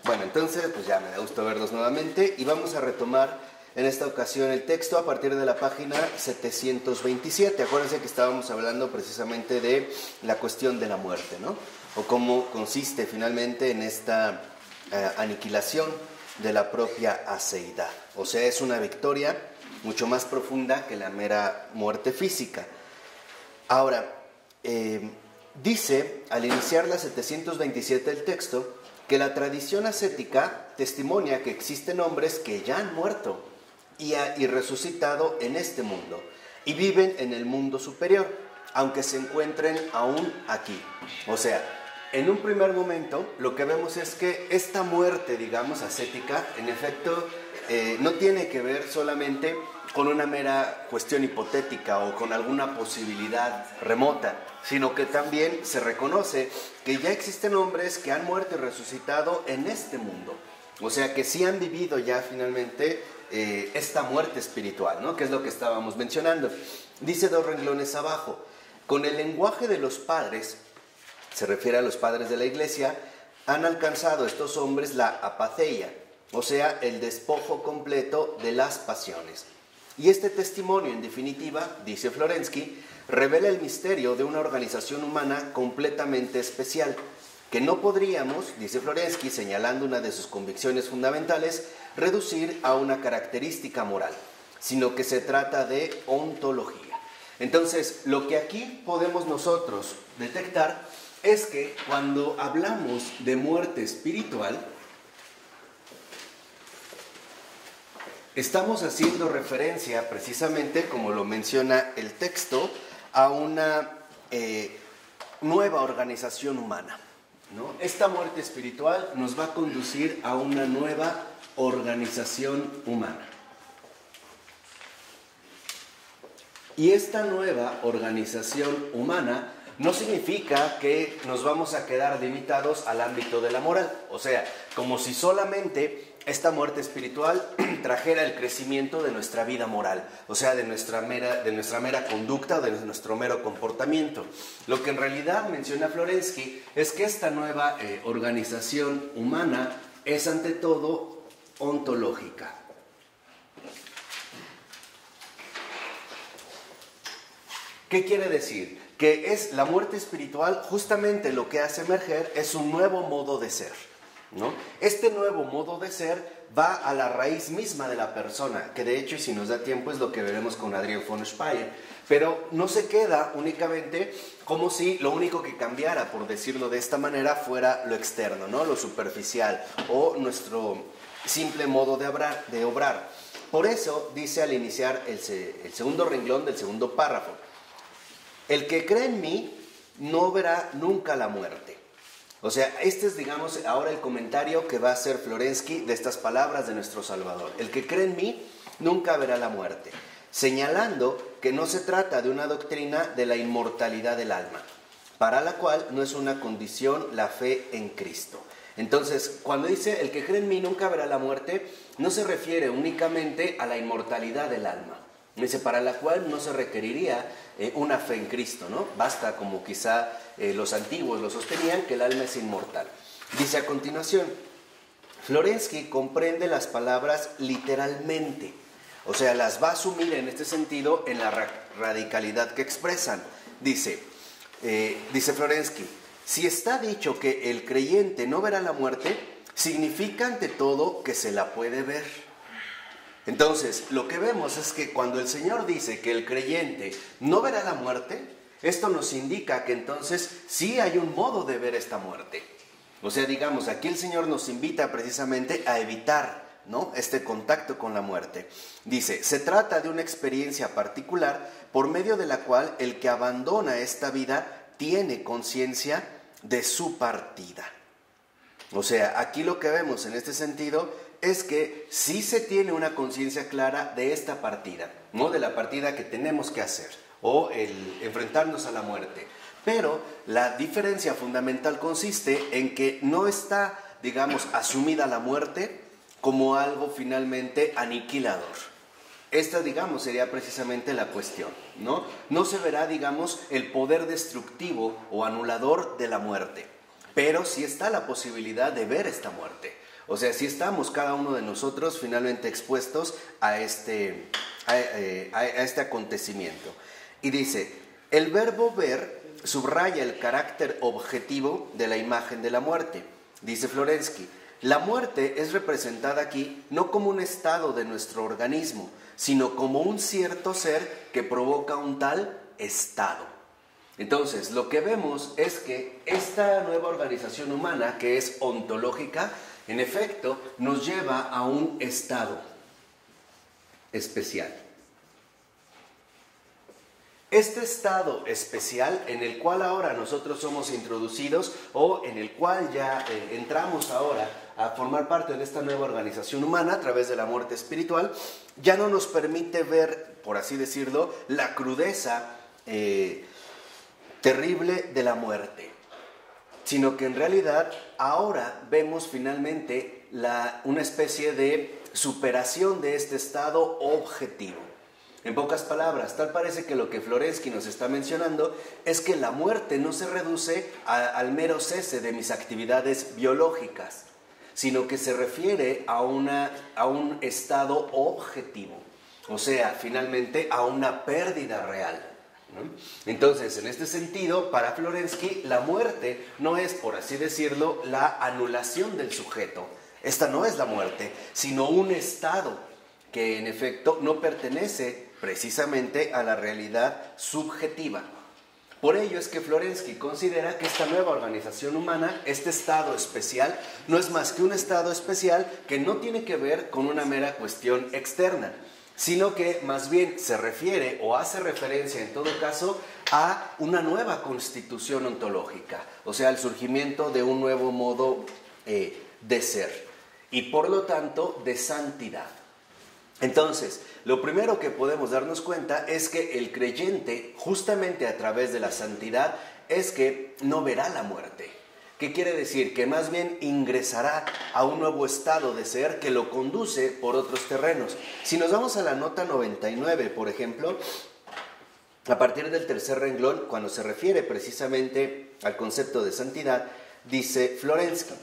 Bueno, entonces, pues ya me da gusto verlos nuevamente y vamos a retomar en esta ocasión el texto a partir de la página 727. Acuérdense que estábamos hablando precisamente de la cuestión de la muerte, ¿no? O cómo consiste finalmente en esta aniquilación de la propia aceidad. O sea, es una victoria mucho más profunda que la mera muerte física. Ahora, dice al iniciar la 727 el texto que la tradición ascética testimonia que existen hombres que ya han muerto y resucitado en este mundo y viven en el mundo superior, aunque se encuentren aún aquí. O sea, en un primer momento lo que vemos es que esta muerte, digamos, ascética, en efecto, no tiene que ver solamente con una mera cuestión hipotética o con alguna posibilidad remota, sino que también se reconoce que ya existen hombres que han muerto y resucitado en este mundo. O sea, que sí han vivido ya finalmente esta muerte espiritual, ¿no? Que es lo que estábamos mencionando. Dice 2 renglones abajo, con el lenguaje de los padres, se refiere a los padres de la iglesia, han alcanzado estos hombres la apatheia, o sea, el despojo completo de las pasiones. Y este testimonio, en definitiva, dice Florensky, revela el misterio de una organización humana completamente especial, que no podríamos, dice Florensky, señalando una de sus convicciones fundamentales, reducir a una característica moral, sino que se trata de ontología. Entonces, lo que aquí podemos nosotros detectar es que cuando hablamos de muerte espiritual, estamos haciendo referencia precisamente, como lo menciona el texto, a una nueva organización humana, ¿no? Esta muerte espiritual nos va a conducir a una nueva organización humana. Y esta nueva organización humana no significa que nos vamos a quedar limitados al ámbito de la moral. O sea, como si solamente esta muerte espiritual trajera el crecimiento de nuestra vida moral, o sea, de nuestra mera conducta, de nuestro mero comportamiento. Lo que en realidad menciona Florensky es que esta nueva organización humana es ante todo ontológica. ¿Qué quiere decir? Que es la muerte espiritual, justamente lo que hace emerger es un nuevo modo de ser, ¿no? Este nuevo modo de ser va a la raíz misma de la persona, que de hecho, y si nos da tiempo, es lo que veremos con Adrian von Speyer, pero no se queda únicamente como si lo único que cambiara, por decirlo de esta manera, fuera lo externo, ¿no? Lo superficial o nuestro simple modo de obrar. Por eso dice al iniciar el segundo renglón del segundo párrafo, el que cree en mí no verá nunca la muerte. O sea, este es, digamos, ahora el comentario que va a hacer Florensky de estas palabras de nuestro Salvador. El que cree en mí nunca verá la muerte, señalando que no se trata de una doctrina de la inmortalidad del alma, para la cual no es una condición la fe en Cristo. Entonces, cuando dice el que cree en mí nunca verá la muerte, no se refiere únicamente a la inmortalidad del alma. Dice, para la cual no se requeriría una fe en Cristo, ¿no? Basta, como quizá los antiguos lo sostenían, que el alma es inmortal. Dice a continuación, Florensky comprende las palabras literalmente, o sea, las va a asumir en este sentido en la radicalidad que expresan. Dice Florensky, si está dicho que el creyente no verá la muerte, significa ante todo que se la puede ver. Entonces, lo que vemos es que cuando el Señor dice que el creyente no verá la muerte, esto nos indica que entonces sí hay un modo de ver esta muerte. O sea, digamos, aquí el Señor nos invita precisamente a evitar, ¿no?, este contacto con la muerte. Dice, se trata de una experiencia particular por medio de la cual el que abandona esta vida tiene conciencia de su partida. O sea, aquí lo que vemos en este sentido es que sí se tiene una conciencia clara de esta partida, ¿no?, de la partida que tenemos que hacer, o el enfrentarnos a la muerte. Pero la diferencia fundamental consiste en que no está, digamos, asumida la muerte como algo finalmente aniquilador. Esta, digamos, sería precisamente la cuestión, ¿no? No se verá, digamos, el poder destructivo o anulador de la muerte. pero sí está la posibilidad de ver esta muerte. O sea, sí estamos cada uno de nosotros finalmente expuestos a este acontecimiento. Y dice, el verbo ver subraya el carácter objetivo de la imagen de la muerte. Dice Florensky, la muerte es representada aquí no como un estado de nuestro organismo, sino como un cierto ser que provoca un tal estado. Entonces, lo que vemos es que esta nueva organización humana, que es ontológica, en efecto, nos lleva a un estado especial. Este estado especial en el cual ahora nosotros somos introducidos o en el cual ya entramos ahora a formar parte de esta nueva organización humana a través de la muerte espiritual, ya no nos permite ver, por así decirlo, la crudeza terrible de la muerte, sino que en realidad ahora vemos finalmente una especie de superación de este estado objetivo. En pocas palabras, tal parece que lo que Florensky nos está mencionando es que la muerte no se reduce al mero cese de mis actividades biológicas, sino que se refiere a un estado objetivo, o sea, finalmente a una pérdida real, ¿no? Entonces, en este sentido, para Florensky, la muerte no es, por así decirlo, la anulación del sujeto. Esta no es la muerte, sino un estado que en efecto no pertenece precisamente a la realidad subjetiva. Por ello es que Florensky considera que esta nueva organización humana, este estado especial, no es más que un estado especial que no tiene que ver con una mera cuestión externa, sino que más bien se refiere o hace referencia en todo caso a una nueva constitución ontológica, o sea, al surgimiento de un nuevo modo de ser y por lo tanto de santidad. Entonces, lo primero que podemos darnos cuenta es que el creyente, justamente a través de la santidad, es que no verá la muerte. ¿Qué quiere decir? Que más bien ingresará a un nuevo estado de ser que lo conduce por otros terrenos. Si nos vamos a la nota 99, por ejemplo, a partir del tercer renglón, cuando se refiere precisamente al concepto de santidad, dice Florensky,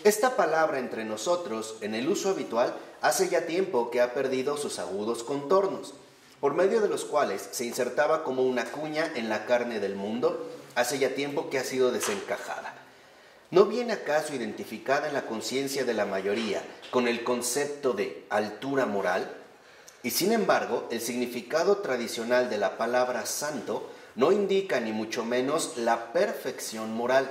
esta palabra entre nosotros, en el uso habitual, hace ya tiempo que ha perdido sus agudos contornos, por medio de los cuales se insertaba como una cuña en la carne del mundo, hace ya tiempo que ha sido desencajada. ¿No viene acaso identificada en la conciencia de la mayoría con el concepto de altura moral? Y sin embargo, el significado tradicional de la palabra santo no indica ni mucho menos la perfección moral,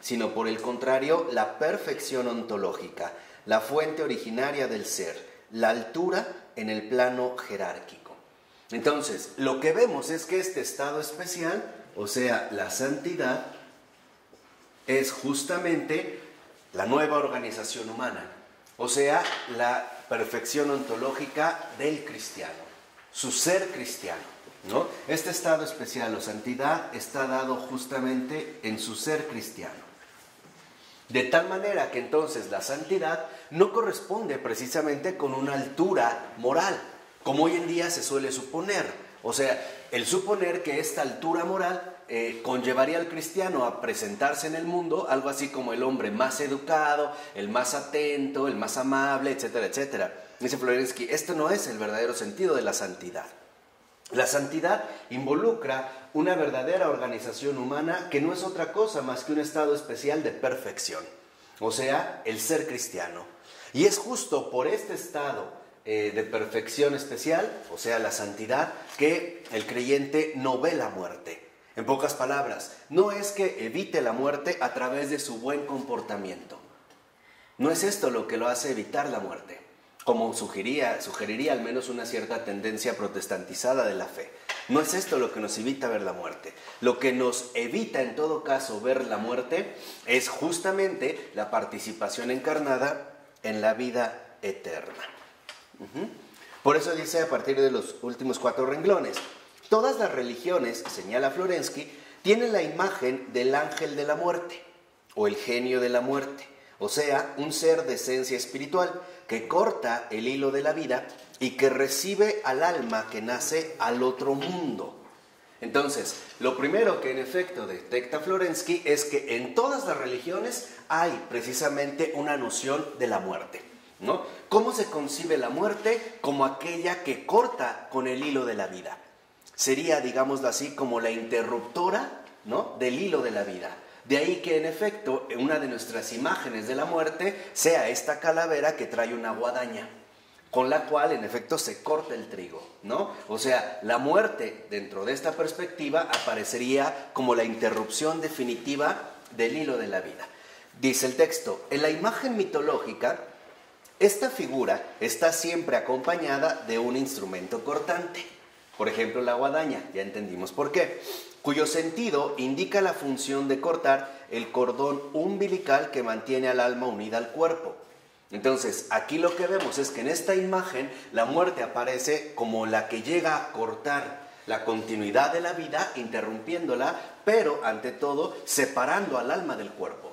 sino por el contrario, la perfección ontológica, la fuente originaria del ser, la altura en el plano jerárquico. Entonces, lo que vemos es que este estado especial, o sea, la santidad, es justamente la nueva organización humana, o sea, la perfección ontológica del cristiano, su ser cristiano, ¿no? Este estado especial o santidad está dado justamente en su ser cristiano. De tal manera que entonces la santidad no corresponde precisamente con una altura moral, como hoy en día se suele suponer. O sea, el suponer que esta altura moral conllevaría al cristiano a presentarse en el mundo algo así como el hombre más educado, el más atento, el más amable, etcétera, etcétera. Dice Florensky, esto no es el verdadero sentido de la santidad. La santidad involucra una verdadera organización humana que no es otra cosa más que un estado especial de perfección, o sea, el ser cristiano. Y es justo por este estado de perfección especial, o sea, la santidad, que el creyente no ve la muerte. En pocas palabras, no es que evite la muerte a través de su buen comportamiento. No es esto lo que lo hace evitar la muerte, como sugeriría al menos una cierta tendencia protestantizada de la fe. No es esto lo que nos evita ver la muerte. Lo que nos evita en todo caso ver la muerte es justamente la participación encarnada en la vida eterna. Por eso dice a partir de los últimos 4 renglones, todas las religiones, señala Florensky, tienen la imagen del ángel de la muerte o el genio de la muerte, o sea, un ser de esencia espiritual que corta el hilo de la vida y que recibe al alma que nace al otro mundo. Entonces, lo primero que en efecto detecta Florensky es que en todas las religiones hay precisamente una noción de la muerte, ¿no? ¿Cómo se concibe la muerte? Como aquella que corta con el hilo de la vida. Sería, digámoslo así, como la interruptora, ¿no?, del hilo de la vida. De ahí que en efecto una de nuestras imágenes de la muerte sea esta calavera que trae una guadaña, con la cual en efecto se corta el trigo, ¿no? O sea, la muerte dentro de esta perspectiva aparecería como la interrupción definitiva del hilo de la vida. Dice el texto, en la imagen mitológica, esta figura está siempre acompañada de un instrumento cortante. Por ejemplo, la guadaña, ya entendimos por qué, cuyo sentido indica la función de cortar el cordón umbilical que mantiene al alma unida al cuerpo. Entonces, aquí lo que vemos es que en esta imagen la muerte aparece como la que llega a cortar la continuidad de la vida, interrumpiéndola, pero ante todo separando al alma del cuerpo,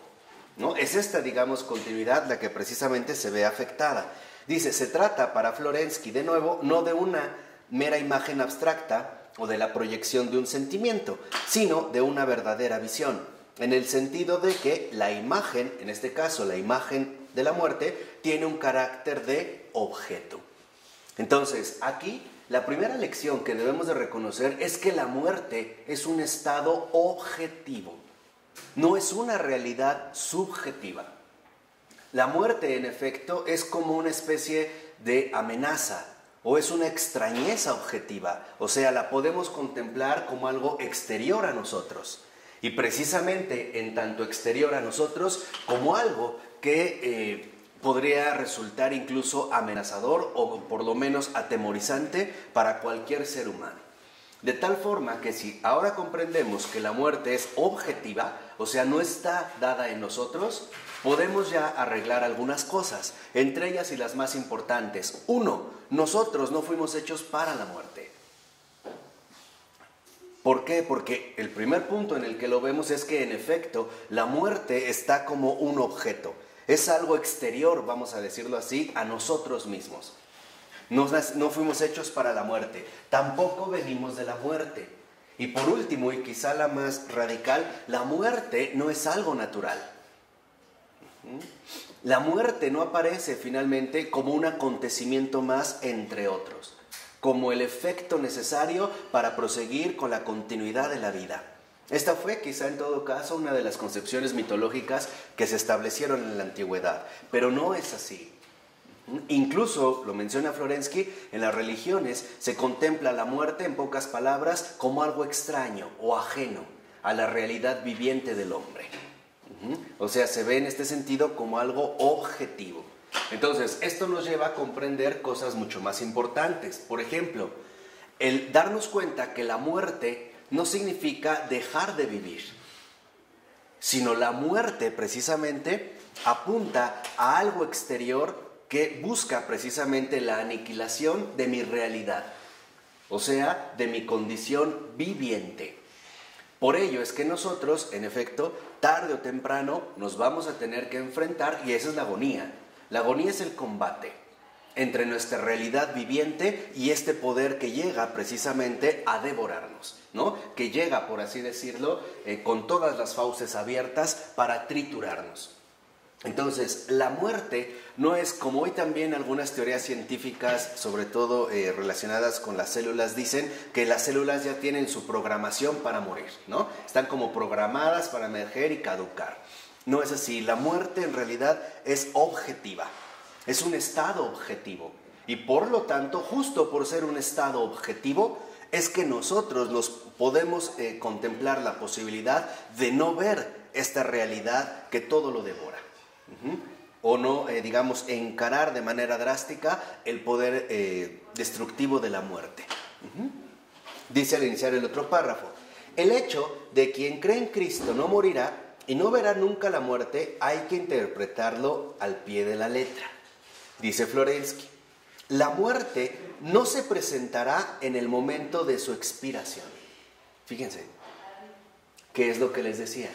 ¿no? Es esta, digamos, continuidad la que precisamente se ve afectada. Dice, se trata para Florensky, de nuevo, no de una mera imagen abstracta o de la proyección de un sentimiento, sino de una verdadera visión, en el sentido de que la imagen, en este caso la imagen de la muerte, tiene un carácter de objeto. Entonces, aquí la primera lección que debemos de reconocer es que la muerte es un estado objetivo, no es una realidad subjetiva. La muerte, en efecto, es como una especie de amenaza o es una extrañeza objetiva, o sea, la podemos contemplar como algo exterior a nosotros. Y precisamente en tanto exterior a nosotros como algo que podría resultar incluso amenazador o por lo menos atemorizante para cualquier ser humano. De tal forma que si ahora comprendemos que la muerte es objetiva, o sea, no está dada en nosotros, podemos ya arreglar algunas cosas, entre ellas y las más importantes. 1, nosotros no fuimos hechos para la muerte. ¿Por qué? Porque el primer punto en el que lo vemos es que en efecto la muerte está como un objeto. Es algo exterior, vamos a decirlo así, a nosotros mismos. No fuimos hechos para la muerte, tampoco venimos de la muerte. Y por último, y quizá la más radical, la muerte no es algo natural. La muerte no aparece finalmente como un acontecimiento más entre otros, como el efecto necesario para proseguir con la continuidad de la vida. Esta fue quizá en todo caso una de las concepciones mitológicas que se establecieron en la antigüedad, pero no es así. Incluso, lo menciona Florensky, en las religiones se contempla la muerte, en pocas palabras, como algo extraño o ajeno a la realidad viviente del hombre. O sea, se ve en este sentido como algo objetivo. Entonces, esto nos lleva a comprender cosas mucho más importantes. Por ejemplo, el darnos cuenta que la muerte no significa dejar de vivir, sino la muerte precisamente apunta a algo exterior que busca precisamente la aniquilación de mi realidad, o sea, de mi condición viviente. Por ello es que nosotros, en efecto, tarde o temprano nos vamos a tener que enfrentar, y esa es la agonía. La agonía es el combate entre nuestra realidad viviente y este poder que llega precisamente a devorarnos, ¿no? Que llega, por así decirlo, con todas las fauces abiertas para triturarnos. Entonces, la muerte no es, como hoy también algunas teorías científicas, sobre todo relacionadas con las células, dicen que las células ya tienen su programación para morir, ¿no? Están como programadas para emerger y caducar. No es así, la muerte en realidad es objetiva, es un estado objetivo. Y por lo tanto, justo por ser un estado objetivo, es que nosotros nos podemos contemplar la posibilidad de no ver esta realidad que todo lo devora. O no, digamos, encarar de manera drástica el poder destructivo de la muerte. Dice al iniciar el otro párrafo, el hecho de quien cree en Cristo no morirá y no verá nunca la muerte hay que interpretarlo al pie de la letra. Dice Florensky, la muerte no se presentará en el momento de su expiración. Fíjense, ¿qué es lo que les decía?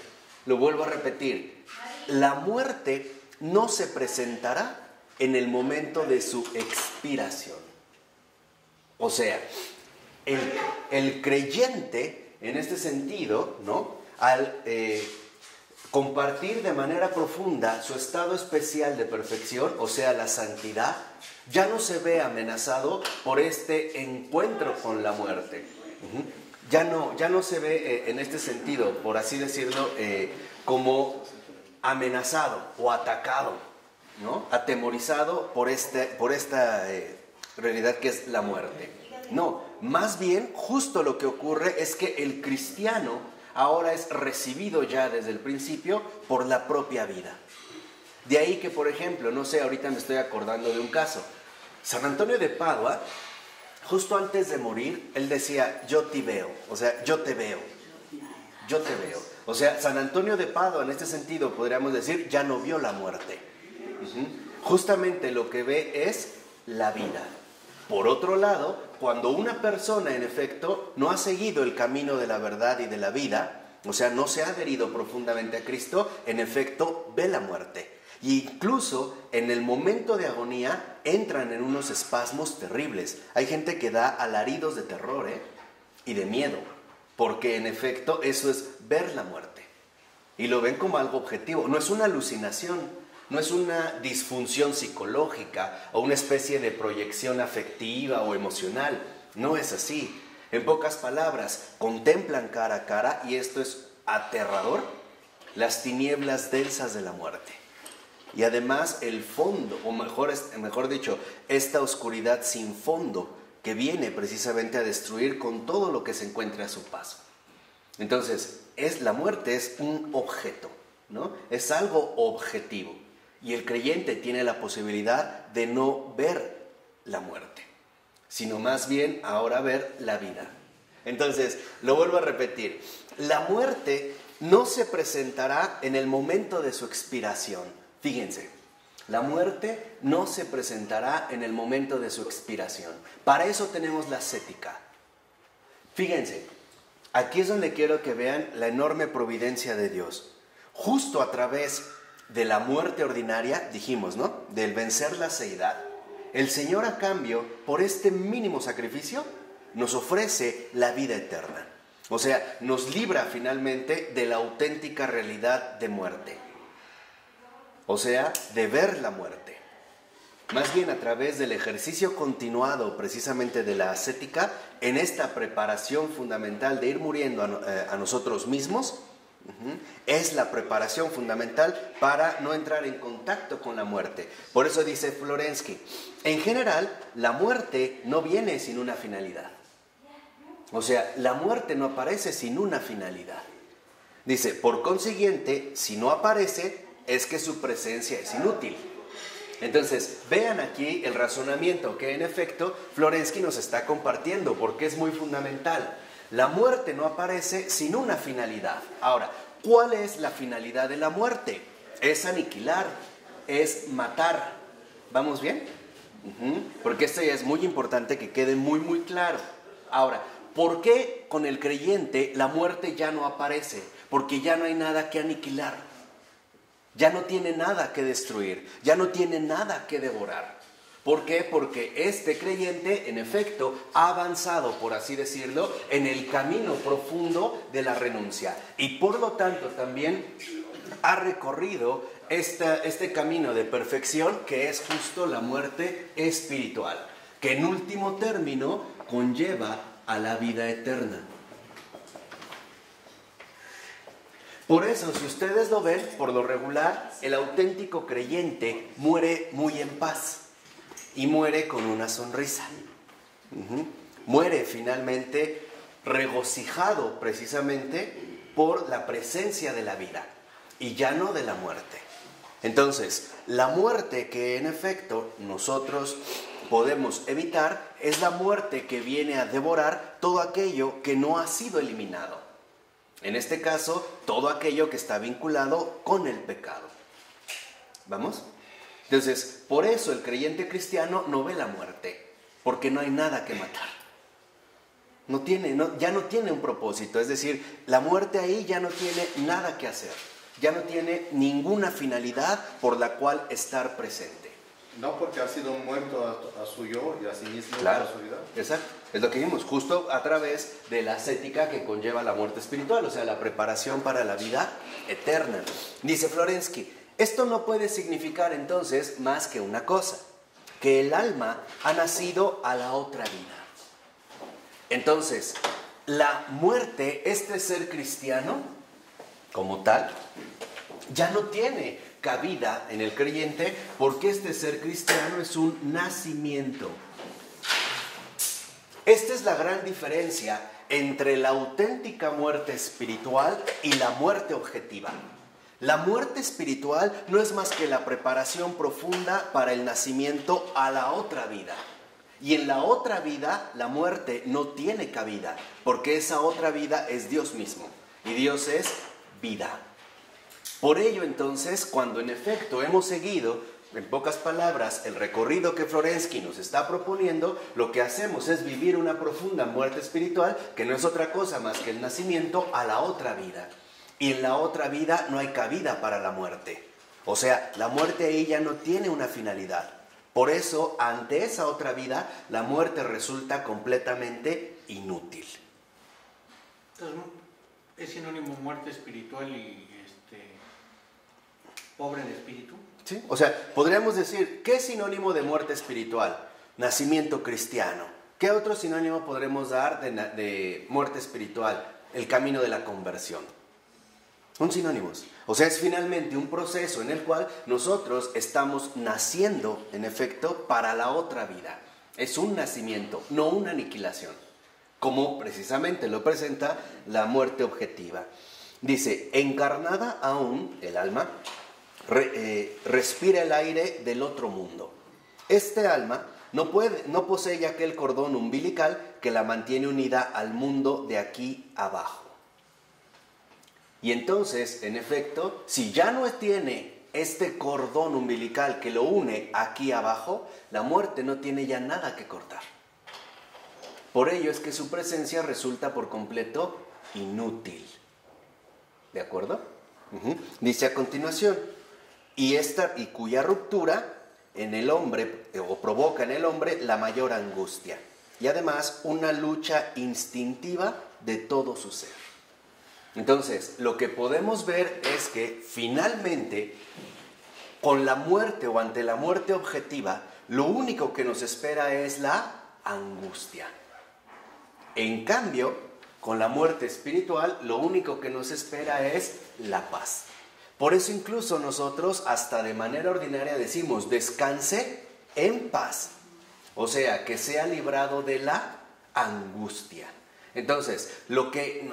Lo vuelvo a repetir. La muerte no se presentará en el momento de su expiración. O sea, el creyente en este sentido, ¿no? Al compartir de manera profunda su estado especial de perfección, o sea, la santidad, ya no se ve amenazado por este encuentro con la muerte. Ya no se ve en este sentido, por así decirlo, como amenazado o atacado, ¿no? Atemorizado por esta realidad que es la muerte. No, más bien justo lo que ocurre es que el cristiano ahora es recibido ya desde el principio por la propia vida. De ahí que, por ejemplo, no sé, ahorita me estoy acordando de un caso. San Antonio de Padua, justo antes de morir, él decía, yo te veo, o sea, yo te veo, yo te veo. O sea, San Antonio de Padua, en este sentido, podríamos decir, ya no vio la muerte. Justamente lo que ve es la vida. Por otro lado, cuando una persona, en efecto, no ha seguido el camino de la verdad y de la vida, o sea, no se ha adherido profundamente a Cristo, en efecto, ve la muerte. Y incluso en el momento de agonía entran en unos espasmos terribles. Hay gente que da alaridos de terror y de miedo, porque en efecto eso es ver la muerte. Y lo ven como algo objetivo, no es una alucinación. No es una disfunción psicológica o una especie de proyección afectiva o emocional. No es así. En pocas palabras, contemplan cara a cara, y esto es aterrador, las tinieblas densas de la muerte. Y además el fondo, o mejor dicho, esta oscuridad sin fondo que viene precisamente a destruir con todo lo que se encuentre a su paso. Entonces, la muerte es un objeto, ¿no? Es algo objetivo. Y el creyente tiene la posibilidad de no ver la muerte, sino más bien ahora ver la vida. Entonces, lo vuelvo a repetir, la muerte no se presentará en el momento de su expiración. Fíjense, la muerte no se presentará en el momento de su expiración. Para eso tenemos la ascética. Fíjense, aquí es donde quiero que vean la enorme providencia de Dios. Justo a través de la muerte ordinaria, dijimos, ¿no? Del vencer la seidad, el Señor, a cambio, por este mínimo sacrificio, nos ofrece la vida eterna. O sea, nos libra finalmente de la auténtica realidad de muerte. O sea, de ver la muerte. Más bien a través del ejercicio continuado precisamente de la ascética, en esta preparación fundamental de ir muriendo a nosotros mismos, es la preparación fundamental para no entrar en contacto con la muerte. Por eso dice Florensky, en general, la muerte no viene sin una finalidad. O sea, la muerte no aparece sin una finalidad. Dice, por consiguiente, si no aparece, es que su presencia es inútil. Entonces, vean aquí el razonamiento que en efecto Florensky nos está compartiendo, porque es muy fundamental. La muerte no aparece sin una finalidad. Ahora, ¿cuál es la finalidad de la muerte? Es aniquilar, es matar. ¿Vamos bien? Porque esto ya es muy importante que quede muy, muy claro. Ahora, ¿por qué con el creyente la muerte ya no aparece? Porque ya no hay nada que aniquilar. Ya no tiene nada que destruir, ya no tiene nada que devorar. ¿Por qué? Porque este creyente, en efecto, ha avanzado, por así decirlo, en el camino profundo de la renuncia. Y por lo tanto también ha recorrido este camino de perfección, que es justo la muerte espiritual, que en último término conlleva a la vida eterna. Por eso, si ustedes lo ven, por lo regular, el auténtico creyente muere muy en paz. Y muere con una sonrisa. Muere finalmente regocijado precisamente por la presencia de la vida y ya no de la muerte. Entonces, la muerte que en efecto nosotros podemos evitar es la muerte que viene a devorar todo aquello que no ha sido eliminado. En este caso, todo aquello que está vinculado con el pecado. ¿Vamos? Entonces, por eso el creyente cristiano no ve la muerte, porque no hay nada que matar. Ya no tiene un propósito, es decir, la muerte ahí ya no tiene nada que hacer, ya no tiene ninguna finalidad por la cual estar presente. No, porque ha sido muerto a su yo y a sí mismo. Claro, a su vida. exacto. Es lo que vimos, justo a través de la ascética que conlleva la muerte espiritual, o sea, la preparación para la vida eterna. Dice Florensky, esto no puede significar entonces más que una cosa, que el alma ha nacido a la otra vida. Entonces, la muerte, este ser cristiano, como tal, ya no tiene cabida en el creyente porque este ser cristiano es un nacimiento. Esta es la gran diferencia entre la auténtica muerte espiritual y la muerte objetiva. La muerte espiritual no es más que la preparación profunda para el nacimiento a la otra vida. Y en la otra vida la muerte no tiene cabida, porque esa otra vida es Dios mismo. Y Dios es vida. Por ello entonces, cuando en efecto hemos seguido, en pocas palabras, el recorrido que Florensky nos está proponiendo, lo que hacemos es vivir una profunda muerte espiritual, que no es otra cosa más que el nacimiento a la otra vida. Y en la otra vida no hay cabida para la muerte. O sea, la muerte ahí ya no tiene una finalidad. Por eso, ante esa otra vida, la muerte resulta completamente inútil. Entonces, ¿es sinónimo muerte espiritual y pobre de espíritu? ¿Sí? O sea, podríamos decir, ¿qué es sinónimo de muerte espiritual? Nacimiento cristiano. ¿Qué otro sinónimo podremos dar de muerte espiritual? El camino de la conversión. Son sinónimos. O sea, es finalmente un proceso en el cual nosotros estamos naciendo, en efecto, para la otra vida. Es un nacimiento, no una aniquilación, como precisamente lo presenta la muerte objetiva. Dice, encarnada aún el alma, respira el aire del otro mundo. Este alma no posee aquel cordón umbilical que la mantiene unida al mundo de aquí abajo. Y entonces, en efecto, si ya no tiene este cordón umbilical que lo une aquí abajo, la muerte no tiene ya nada que cortar. Por ello es que su presencia resulta por completo inútil. ¿De acuerdo? Dice a continuación, y cuya ruptura en el hombre, o provoca en el hombre la mayor angustia, y además una lucha instintiva de todo su ser. Entonces, lo que podemos ver es que finalmente, con la muerte o ante la muerte objetiva, lo único que nos espera es la angustia. En cambio, con la muerte espiritual, lo único que nos espera es la paz. Por eso incluso nosotros, hasta de manera ordinaria, decimos, descanse en paz. O sea, que sea librado de la angustia. Entonces, lo que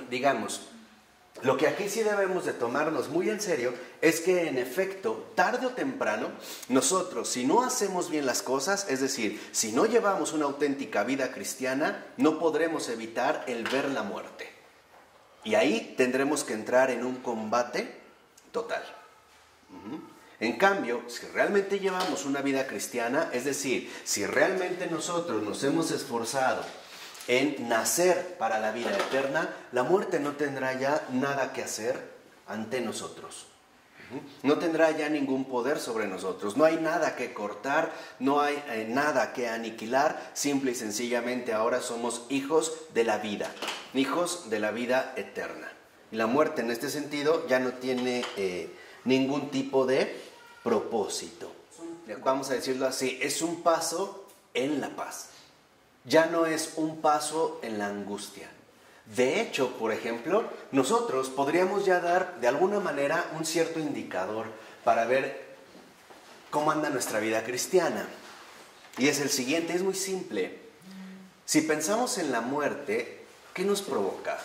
aquí sí debemos de tomarnos muy en serio es que en efecto, tarde o temprano, nosotros si no hacemos bien las cosas, es decir, si no llevamos una auténtica vida cristiana, no podremos evitar el ver la muerte. Y ahí tendremos que entrar en un combate total. En cambio, si realmente llevamos una vida cristiana, es decir, si realmente nosotros nos hemos esforzado en nacer para la vida eterna, la muerte no tendrá ya nada que hacer ante nosotros. No tendrá ya ningún poder sobre nosotros. No hay nada que cortar, no hay nada que aniquilar. Simple y sencillamente ahora somos hijos de la vida, hijos de la vida eterna. Y la muerte en este sentido ya no tiene ningún tipo de propósito. Vamos a decirlo así, es un paso en la paz. Ya no es un paso en la angustia. De hecho, por ejemplo, nosotros podríamos ya dar de alguna manera un cierto indicador para ver cómo anda nuestra vida cristiana. Y es el siguiente, es muy simple. Si pensamos en la muerte, ¿qué nos provoca?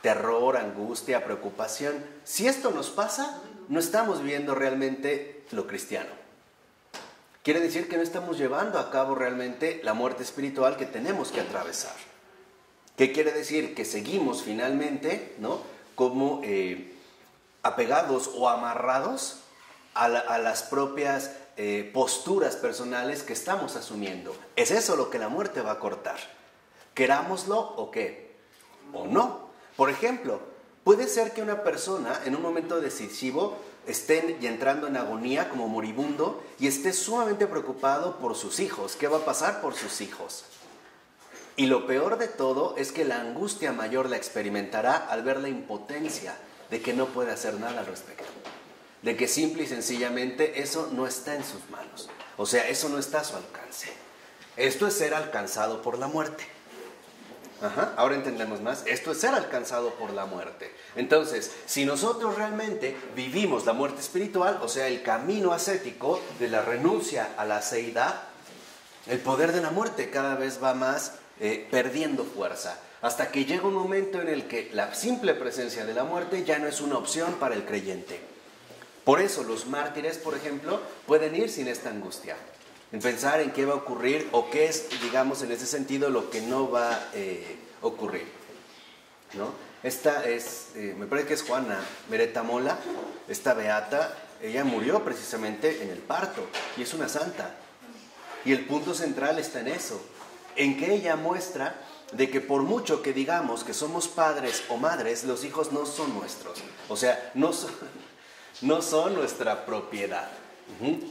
Terror, angustia, preocupación. Si esto nos pasa, no estamos viviendo realmente lo cristiano. Quiere decir que no estamos llevando a cabo realmente la muerte espiritual que tenemos que atravesar. ¿Qué quiere decir? Que seguimos finalmente, ¿no?, como apegados o amarrados a las propias posturas personales que estamos asumiendo. Es eso lo que la muerte va a cortar. Querámoslo o qué, o no. Por ejemplo, puede ser que una persona en un momento decisivo esté ya entrando en agonía como moribundo y esté sumamente preocupado por sus hijos. ¿Qué va a pasar por sus hijos? Y lo peor de todo es que la angustia mayor la experimentará al ver la impotencia de que no puede hacer nada al respecto. De que simple y sencillamente eso no está en sus manos. O sea, eso no está a su alcance. Esto es ser alcanzado por la muerte. Ahora entendemos más. Esto es ser alcanzado por la muerte. Entonces, si nosotros realmente vivimos la muerte espiritual, o sea, el camino ascético de la renuncia a la aceidad, el poder de la muerte cada vez va más perdiendo fuerza, hasta que llega un momento en el que la simple presencia de la muerte ya no es una opción para el creyente. Por eso los mártires, por ejemplo, pueden ir sin esta angustia, en pensar en qué va a ocurrir o qué es, digamos, en ese sentido lo que no va a ocurrir, ¿no? Esta es, me parece que es Juana Mereta Mola, esta beata, ella murió precisamente en el parto y es una santa. Y el punto central está en eso, en que ella muestra de que por mucho que digamos que somos padres o madres, los hijos no son nuestros. O sea, no son nuestra propiedad.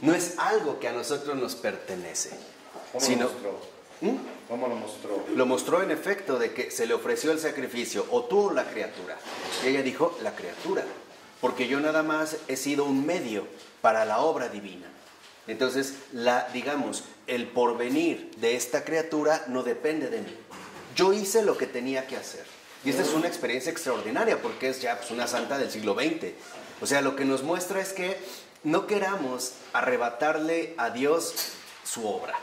No es algo que a nosotros nos pertenece. ¿Cómo sino, lo mostró? ¿Cómo lo mostró? Lo mostró en efecto de que se le ofreció el sacrificio, o tú o la criatura. Y ella dijo, la criatura, porque yo nada más he sido un medio para la obra divina. Entonces, digamos, el porvenir de esta criatura no depende de mí. Yo hice lo que tenía que hacer. Y esta es una experiencia extraordinaria porque es ya una santa del siglo XX. O sea, lo que nos muestra es que no queramos arrebatarle a Dios su obra.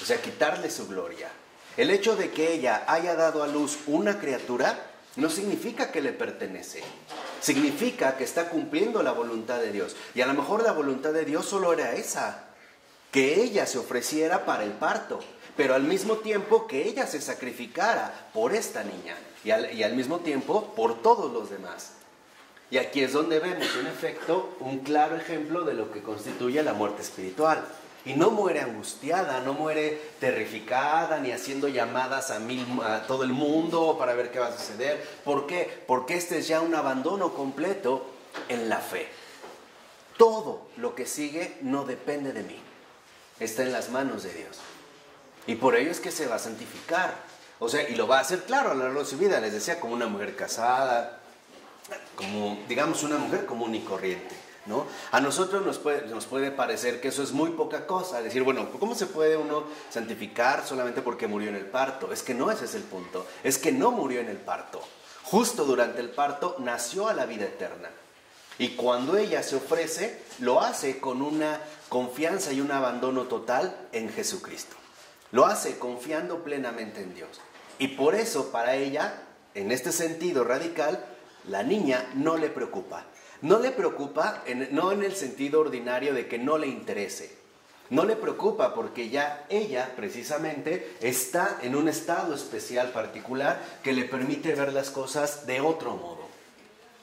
O sea, quitarle su gloria. El hecho de que ella haya dado a luz una criatura no significa que le pertenece. Significa que está cumpliendo la voluntad de Dios. Y a lo mejor la voluntad de Dios solo era esa, que ella se ofreciera para el parto, pero al mismo tiempo que ella se sacrificara por esta niña y al mismo tiempo por todos los demás. Y aquí es donde vemos, en efecto, un claro ejemplo de lo que constituye la muerte espiritual. Y no muere angustiada, no muere terrificada, ni haciendo llamadas a todo el mundo para ver qué va a suceder. ¿Por qué? Porque este es ya un abandono completo en la fe. Todo lo que sigue no depende de mí. Está en las manos de Dios. Y por ello es que se va a santificar. O sea, y lo va a hacer, claro, a lo largo de su vida. Les decía, como una mujer casada, como, digamos, una mujer común y corriente, ¿no? A nosotros nos puede parecer que eso es muy poca cosa. Decir, bueno, ¿cómo se puede uno santificar solamente porque murió en el parto? Es que no ese es el punto. Es que no murió en el parto. Justo durante el parto nació a la vida eterna. Y cuando ella se ofrece, lo hace con una confianza y un abandono total en Jesucristo. Lo hace confiando plenamente en Dios. Y por eso para ella, en este sentido radical, la niña no le preocupa. No le preocupa, no en el sentido ordinario de que no le interese. No le preocupa porque ya ella precisamente está en un estado especial particular que le permite ver las cosas de otro modo.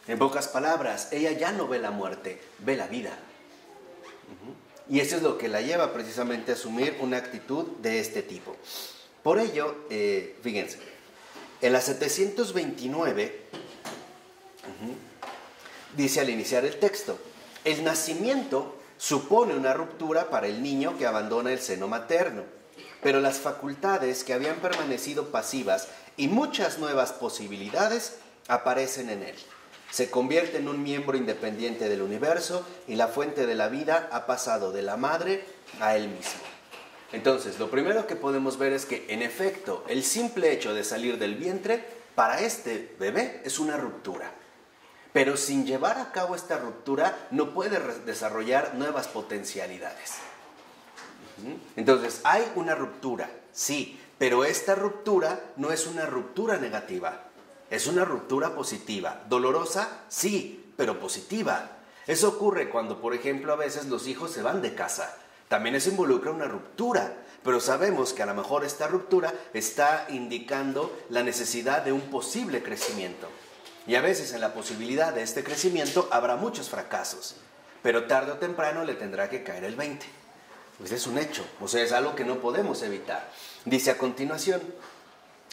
En pocas palabras, ella ya no ve la muerte, ve la vida. Y eso es lo que la lleva precisamente a asumir una actitud de este tipo. Por ello, fíjense, en la 729, dice al iniciar el texto, el nacimiento supone una ruptura para el niño que abandona el seno materno, pero las facultades que habían permanecido pasivas y muchas nuevas posibilidades aparecen en él. Se convierte en un miembro independiente del universo y la fuente de la vida ha pasado de la madre a él mismo. Entonces, lo primero que podemos ver es que, en efecto, el simple hecho de salir del vientre, para este bebé, es una ruptura. Pero sin llevar a cabo esta ruptura, no puede desarrollar nuevas potencialidades. Entonces, hay una ruptura, sí, pero esta ruptura no es una ruptura negativa. Es una ruptura positiva. ¿Dolorosa? Sí, pero positiva. Eso ocurre cuando, por ejemplo, a veces los hijos se van de casa. También eso involucra una ruptura, pero sabemos que a lo mejor esta ruptura está indicando la necesidad de un posible crecimiento. Y a veces en la posibilidad de este crecimiento habrá muchos fracasos, pero tarde o temprano le tendrá que caer el 20. Pues es un hecho, o sea, es algo que no podemos evitar. Dice a continuación,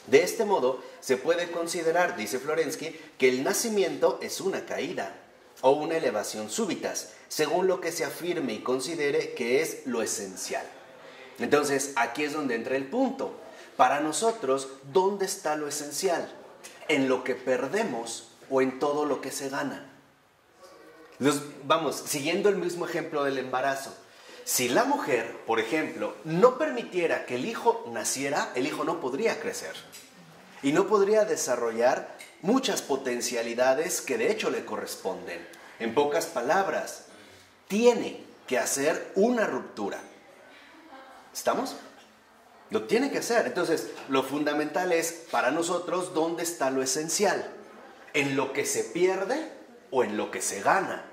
de este modo se puede considerar, dice Florensky, que el nacimiento es una caída. o una elevación súbitas, según lo que se afirme y considere que es lo esencial. Entonces, aquí es donde entra el punto. Para nosotros, ¿dónde está lo esencial? ¿En lo que perdemos o en todo lo que se gana? Vamos, siguiendo el mismo ejemplo del embarazo. Si la mujer, por ejemplo, no permitiera que el hijo naciera, el hijo no podría crecer y no podría desarrollar muchas potencialidades que de hecho le corresponden. En pocas palabras, tiene que hacer una ruptura. ¿Estamos? Lo tiene que hacer. Entonces, lo fundamental es, para nosotros, ¿dónde está lo esencial? ¿En lo que se pierde o en lo que se gana?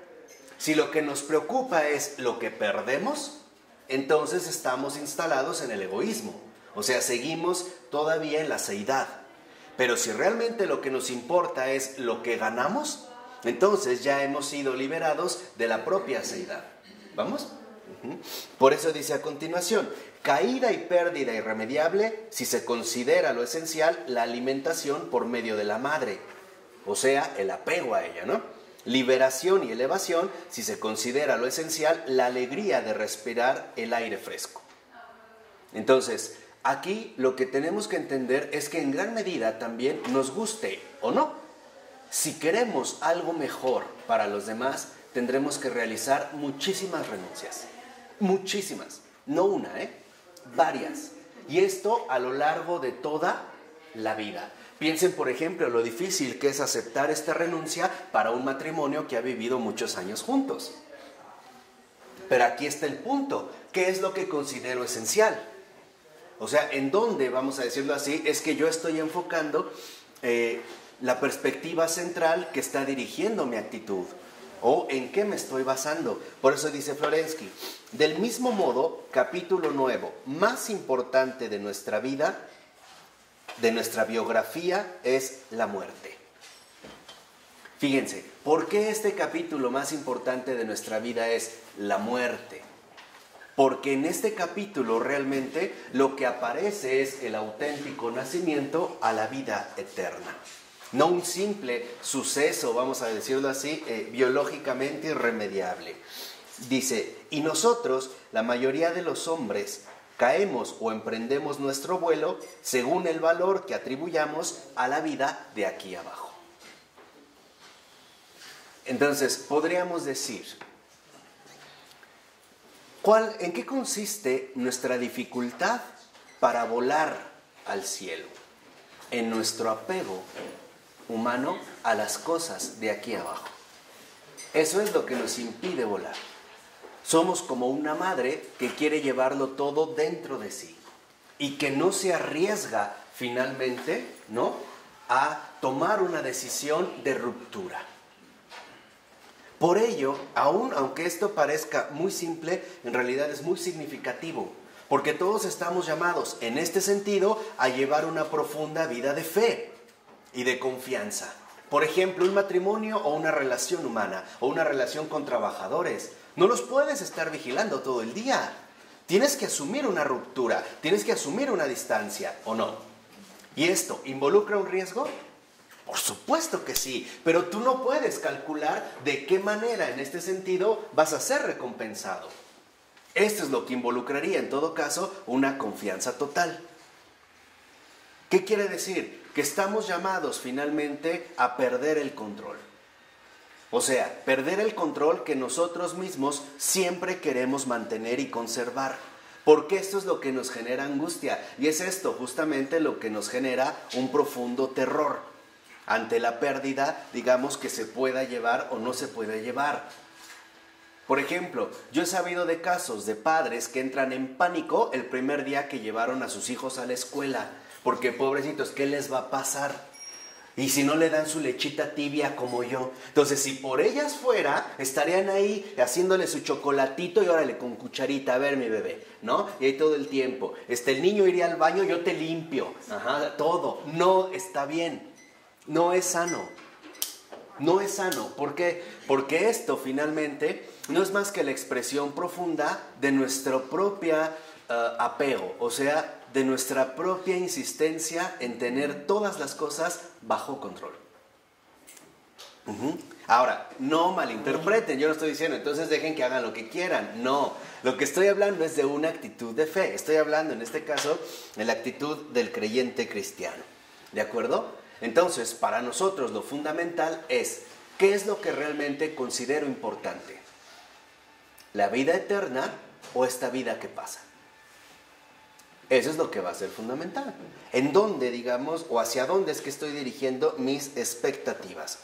Si lo que nos preocupa es lo que perdemos, entonces estamos instalados en el egoísmo. O sea, seguimos todavía en la seidad. Pero si realmente lo que nos importa es lo que ganamos, entonces ya hemos sido liberados de la propia seidad. ¿Vamos? Por eso dice a continuación, caída y pérdida irremediable si se considera lo esencial la alimentación por medio de la madre, o sea, el apego a ella, ¿no? Liberación y elevación si se considera lo esencial la alegría de respirar el aire fresco. Entonces, aquí lo que tenemos que entender es que en gran medida también nos guste o no. Si queremos algo mejor para los demás, tendremos que realizar muchísimas renuncias. Muchísimas. No una, varias. Y esto a lo largo de toda la vida. Piensen, por ejemplo, lo difícil que es aceptar esta renuncia para un matrimonio que ha vivido muchos años juntos. Pero aquí está el punto. ¿Qué es lo que considero esencial? O sea, ¿en dónde, vamos a decirlo así, es que yo estoy enfocando la perspectiva central que está dirigiendo mi actitud? ¿O en qué me estoy basando? Por eso dice Florensky, del mismo modo, capítulo nuevo, más importante de nuestra vida, de nuestra biografía, es la muerte. Fíjense, ¿por qué este capítulo más importante de nuestra vida es la muerte? Porque en este capítulo realmente lo que aparece es el auténtico nacimiento a la vida eterna. No un simple suceso, vamos a decirlo así, biológicamente irremediable. Dice, y nosotros, la mayoría de los hombres, caemos o emprendemos nuestro vuelo según el valor que atribuyamos a la vida de aquí abajo. Entonces, podríamos decir, ¿en qué consiste nuestra dificultad para volar al cielo? En nuestro apego humano a las cosas de aquí abajo. Eso es lo que nos impide volar. Somos como una madre que quiere llevarlo todo dentro de sí y que no se arriesga finalmente, ¿no?, a tomar una decisión de ruptura. Por ello, aunque esto parezca muy simple, en realidad es muy significativo, porque todos estamos llamados, en este sentido, a llevar una profunda vida de fe y de confianza. Por ejemplo, un matrimonio o una relación humana, o una relación con trabajadores, no los puedes estar vigilando todo el día. Tienes que asumir una ruptura, tienes que asumir una distancia, ¿o no? ¿Y esto involucra un riesgo? Por supuesto que sí, pero tú no puedes calcular de qué manera en este sentido vas a ser recompensado. Esto es lo que involucraría en todo caso una confianza total. ¿Qué quiere decir? Que estamos llamados finalmente a perder el control. O sea, perder el control que nosotros mismos siempre queremos mantener y conservar. Porque esto es lo que nos genera angustia. Y es esto justamente lo que nos genera un profundo terror ante la pérdida, digamos, que se pueda llevar o no se pueda llevar. Por ejemplo, yo he sabido de casos de padres que entran en pánico el primer día que llevaron a sus hijos a la escuela. Porque pobrecitos, ¿qué les va a pasar? Y si no le dan su lechita tibia como yo. Entonces, si por ellas fuera, estarían ahí haciéndole su chocolatito y órale con cucharita, a ver mi bebé, ¿no? Y ahí todo el tiempo. El niño iría al baño, yo te limpio. Ajá, todo. No está bien. No es sano. No es sano. ¿Por qué? Porque esto finalmente no es más que la expresión profunda de nuestro propio apego. O sea, de nuestra propia insistencia en tener todas las cosas bajo control. Ahora, no malinterpreten, yo no estoy diciendo, entonces dejen que hagan lo que quieran. No, lo que estoy hablando es de una actitud de fe. Estoy hablando, en este caso, de la actitud del creyente cristiano. ¿De acuerdo? Entonces, para nosotros lo fundamental es, ¿qué es lo que realmente considero importante? ¿La vida eterna o esta vida que pasa? Eso es lo que va a ser fundamental. ¿En dónde, digamos, o hacia dónde es que estoy dirigiendo mis expectativas?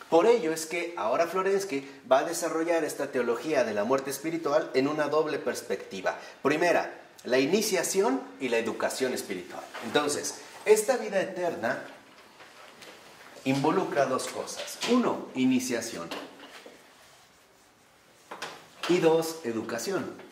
Por ello es que ahora Florensky va a desarrollar esta teología de la muerte espiritual en una doble perspectiva. Primera, la iniciación y la educación espiritual. Entonces, esta vida eterna involucra dos cosas. Uno, iniciación. Y dos, educación.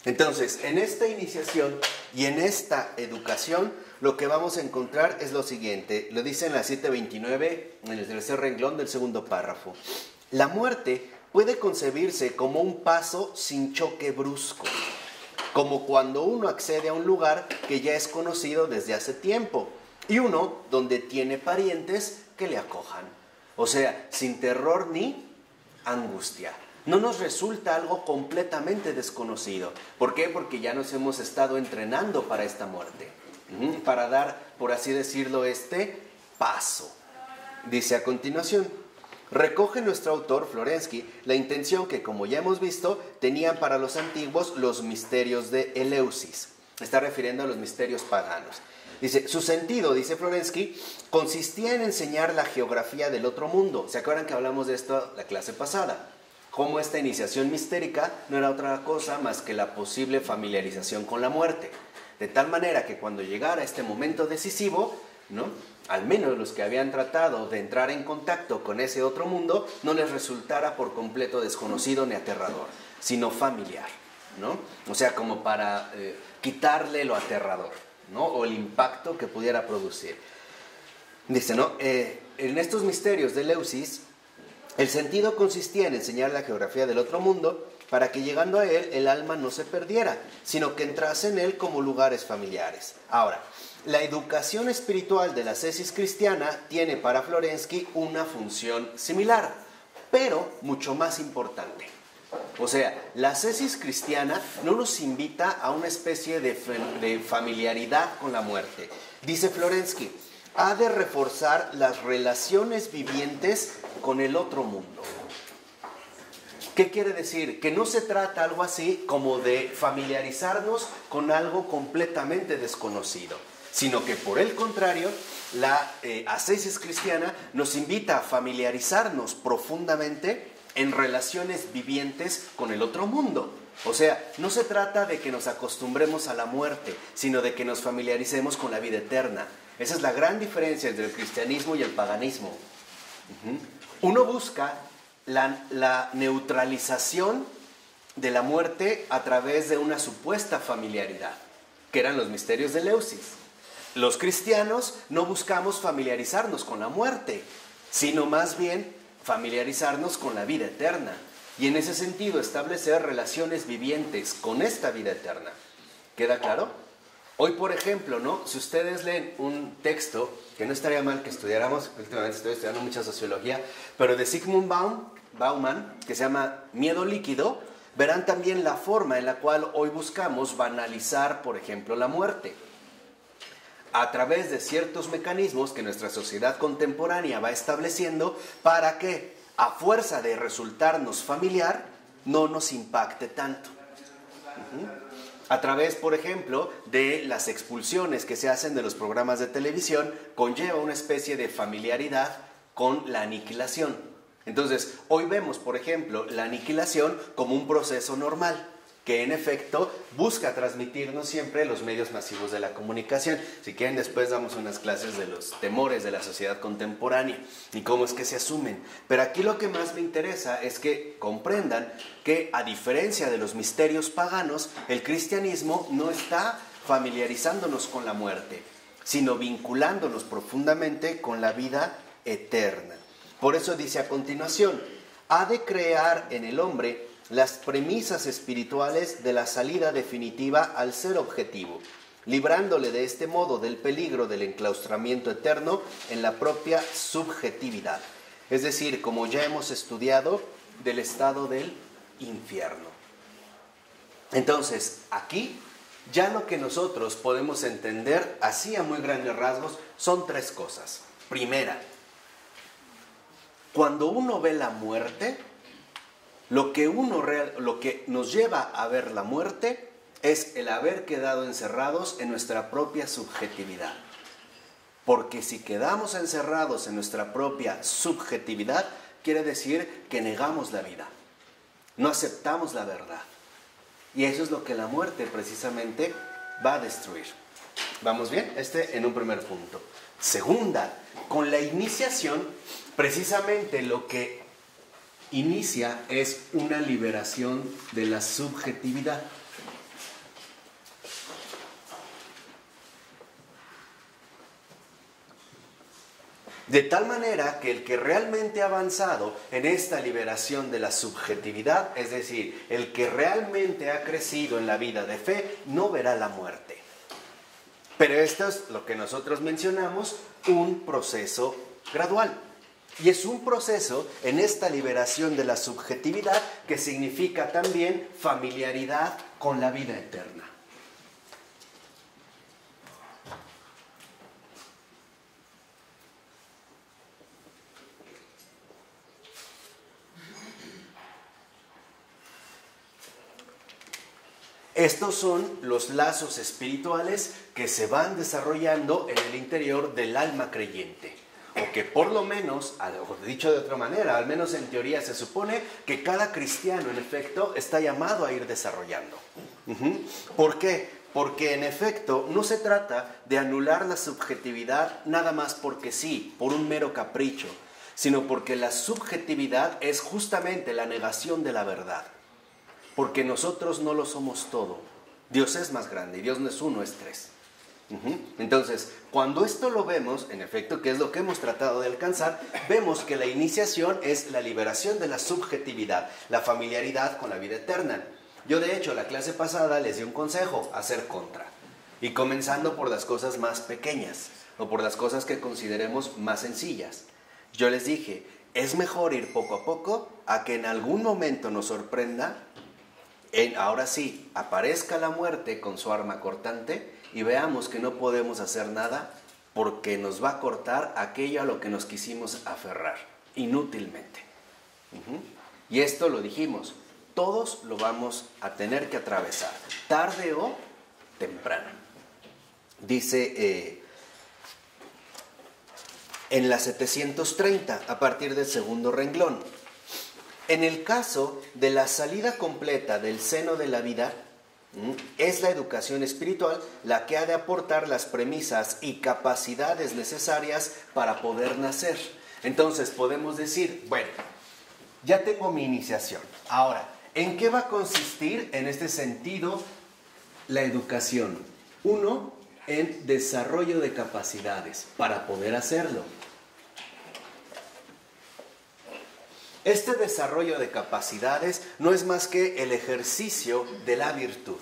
Entonces, en esta iniciación y en esta educación, lo que vamos a encontrar es lo siguiente. Lo dice en la 729, en el tercer renglón del segundo párrafo. La muerte puede concebirse como un paso sin choque brusco, como cuando uno accede a un lugar que ya es conocido desde hace tiempo y uno donde tiene parientes que le acojan. O sea, sin terror ni angustia. No nos resulta algo completamente desconocido. ¿Por qué? Porque ya nos hemos estado entrenando para esta muerte, para dar, por así decirlo, este paso. Dice a continuación, recoge nuestro autor, Florensky, la intención que, como ya hemos visto, tenían para los antiguos los misterios de Eleusis. Está refiriendo a los misterios paganos. Dice, su sentido, dice Florensky, consistía en enseñar la geografía del otro mundo. ¿Se acuerdan que hablamos de esto la clase pasada? Cómo esta iniciación mistérica no era otra cosa más que la posible familiarización con la muerte. De tal manera que cuando llegara este momento decisivo, ¿no?, al menos los que habían tratado de entrar en contacto con ese otro mundo, no les resultara por completo desconocido ni aterrador, sino familiar, ¿no? O sea, como para quitarle lo aterrador, ¿no?, o el impacto que pudiera producir. Dice, ¿no?, en estos misterios de Eleusis, el sentido consistía en enseñar la geografía del otro mundo para que llegando a él el alma no se perdiera, sino que entrase en él como lugares familiares. Ahora, la educación espiritual de la ascesis cristiana tiene para Florensky una función similar, pero mucho más importante. O sea, la ascesis cristiana no nos invita a una especie de familiaridad con la muerte. Dice Florensky, ha de reforzar las relaciones vivientes con el otro mundo. ¿Qué quiere decir? Que no se trata algo así como de familiarizarnos con algo completamente desconocido, sino que por el contrario, la ascesis cristiana nos invita a familiarizarnos profundamente en relaciones vivientes con el otro mundo. O sea, no se trata de que nos acostumbremos a la muerte, sino de que nos familiaricemos con la vida eterna. Esa es la gran diferencia entre el cristianismo y el paganismo. Uno busca la neutralización de la muerte a través de una supuesta familiaridad, que eran los misterios de Eleusis. Los cristianos no buscamos familiarizarnos con la muerte, sino más bien familiarizarnos con la vida eterna. Y en ese sentido establecer relaciones vivientes con esta vida eterna. ¿Queda claro? Hoy, por ejemplo, ¿no?, si ustedes leen un texto, que no estaría mal que estudiáramos, últimamente estoy estudiando mucha sociología, pero de Zygmunt Bauman, que se llama Miedo líquido, verán también la forma en la cual hoy buscamos banalizar, por ejemplo, la muerte. A través de ciertos mecanismos que nuestra sociedad contemporánea va estableciendo para que, a fuerza de resultarnos familiar, no nos impacte tanto. A través, por ejemplo, de las expulsiones que se hacen de los programas de televisión, conlleva una especie de familiaridad con la aniquilación. Entonces, hoy vemos, por ejemplo, la aniquilación como un proceso normal, que en efecto busca transmitirnos siempre los medios masivos de la comunicación. Si quieren, después damos unas clases de los temores de la sociedad contemporánea y cómo es que se asumen. Pero aquí lo que más me interesa es que comprendan que, a diferencia de los misterios paganos, el cristianismo no está familiarizándonos con la muerte, sino vinculándonos profundamente con la vida eterna. Por eso dice a continuación, ha de crear en el hombre las premisas espirituales de la salida definitiva al ser objetivo, librándole de este modo del peligro del enclaustramiento eterno en la propia subjetividad. Es decir, como ya hemos estudiado, del estado del infierno. Entonces, aquí ya lo que nosotros podemos entender, así a muy grandes rasgos, son tres cosas. Primera, cuando uno ve la muerte, lo que nos lleva a ver la muerte es el haber quedado encerrados en nuestra propia subjetividad. Porque si quedamos encerrados en nuestra propia subjetividad, quiere decir que negamos la vida, no aceptamos la verdad. Y eso es lo que la muerte precisamente va a destruir. ¿Vamos bien? En un primer punto. Segunda, con la iniciación, precisamente lo que inicia es una liberación de la subjetividad. De tal manera que el que realmente ha avanzado en esta liberación de la subjetividad, es decir, el que realmente ha crecido en la vida de fe, no verá la muerte. Pero esto es lo que nosotros mencionamos, un proceso gradual. Y es un proceso en esta liberación de la subjetividad que significa también familiaridad con la vida eterna. Estos son los lazos espirituales que se van desarrollando en el interior del alma creyente. O que por lo menos, dicho de otra manera, al menos en teoría se supone que cada cristiano en efecto está llamado a ir desarrollando. ¿Por qué? Porque en efecto no se trata de anular la subjetividad nada más porque sí, por un mero capricho, sino porque la subjetividad es justamente la negación de la verdad. Porque nosotros no lo somos todo. Dios es más grande y Dios no es uno, es tres. Entonces, cuando esto lo vemos, en efecto, que es lo que hemos tratado de alcanzar, vemos que la iniciación es la liberación de la subjetividad, la familiaridad con la vida eterna. Yo, de hecho, la clase pasada les di un consejo, hacer contra. Y comenzando por las cosas más pequeñas, o por las cosas que consideremos más sencillas. Yo les dije, es mejor ir poco a poco a que en algún momento nos sorprenda. Ahora sí, aparezca la muerte con su arma cortante y veamos que no podemos hacer nada porque nos va a cortar aquello a lo que nos quisimos aferrar, inútilmente. Y esto lo dijimos, todos lo vamos a tener que atravesar, tarde o temprano. Dice en la 730, a partir del segundo renglón, en el caso de la salida completa del seno de la vida, es la educación espiritual la que ha de aportar las premisas y capacidades necesarias para poder nacer. Entonces podemos decir, bueno, ya tengo mi iniciación. Ahora, ¿en qué va a consistir en este sentido la educación? Uno, en desarrollo de capacidades para poder hacerlo. Este desarrollo de capacidades no es más que el ejercicio de la virtud.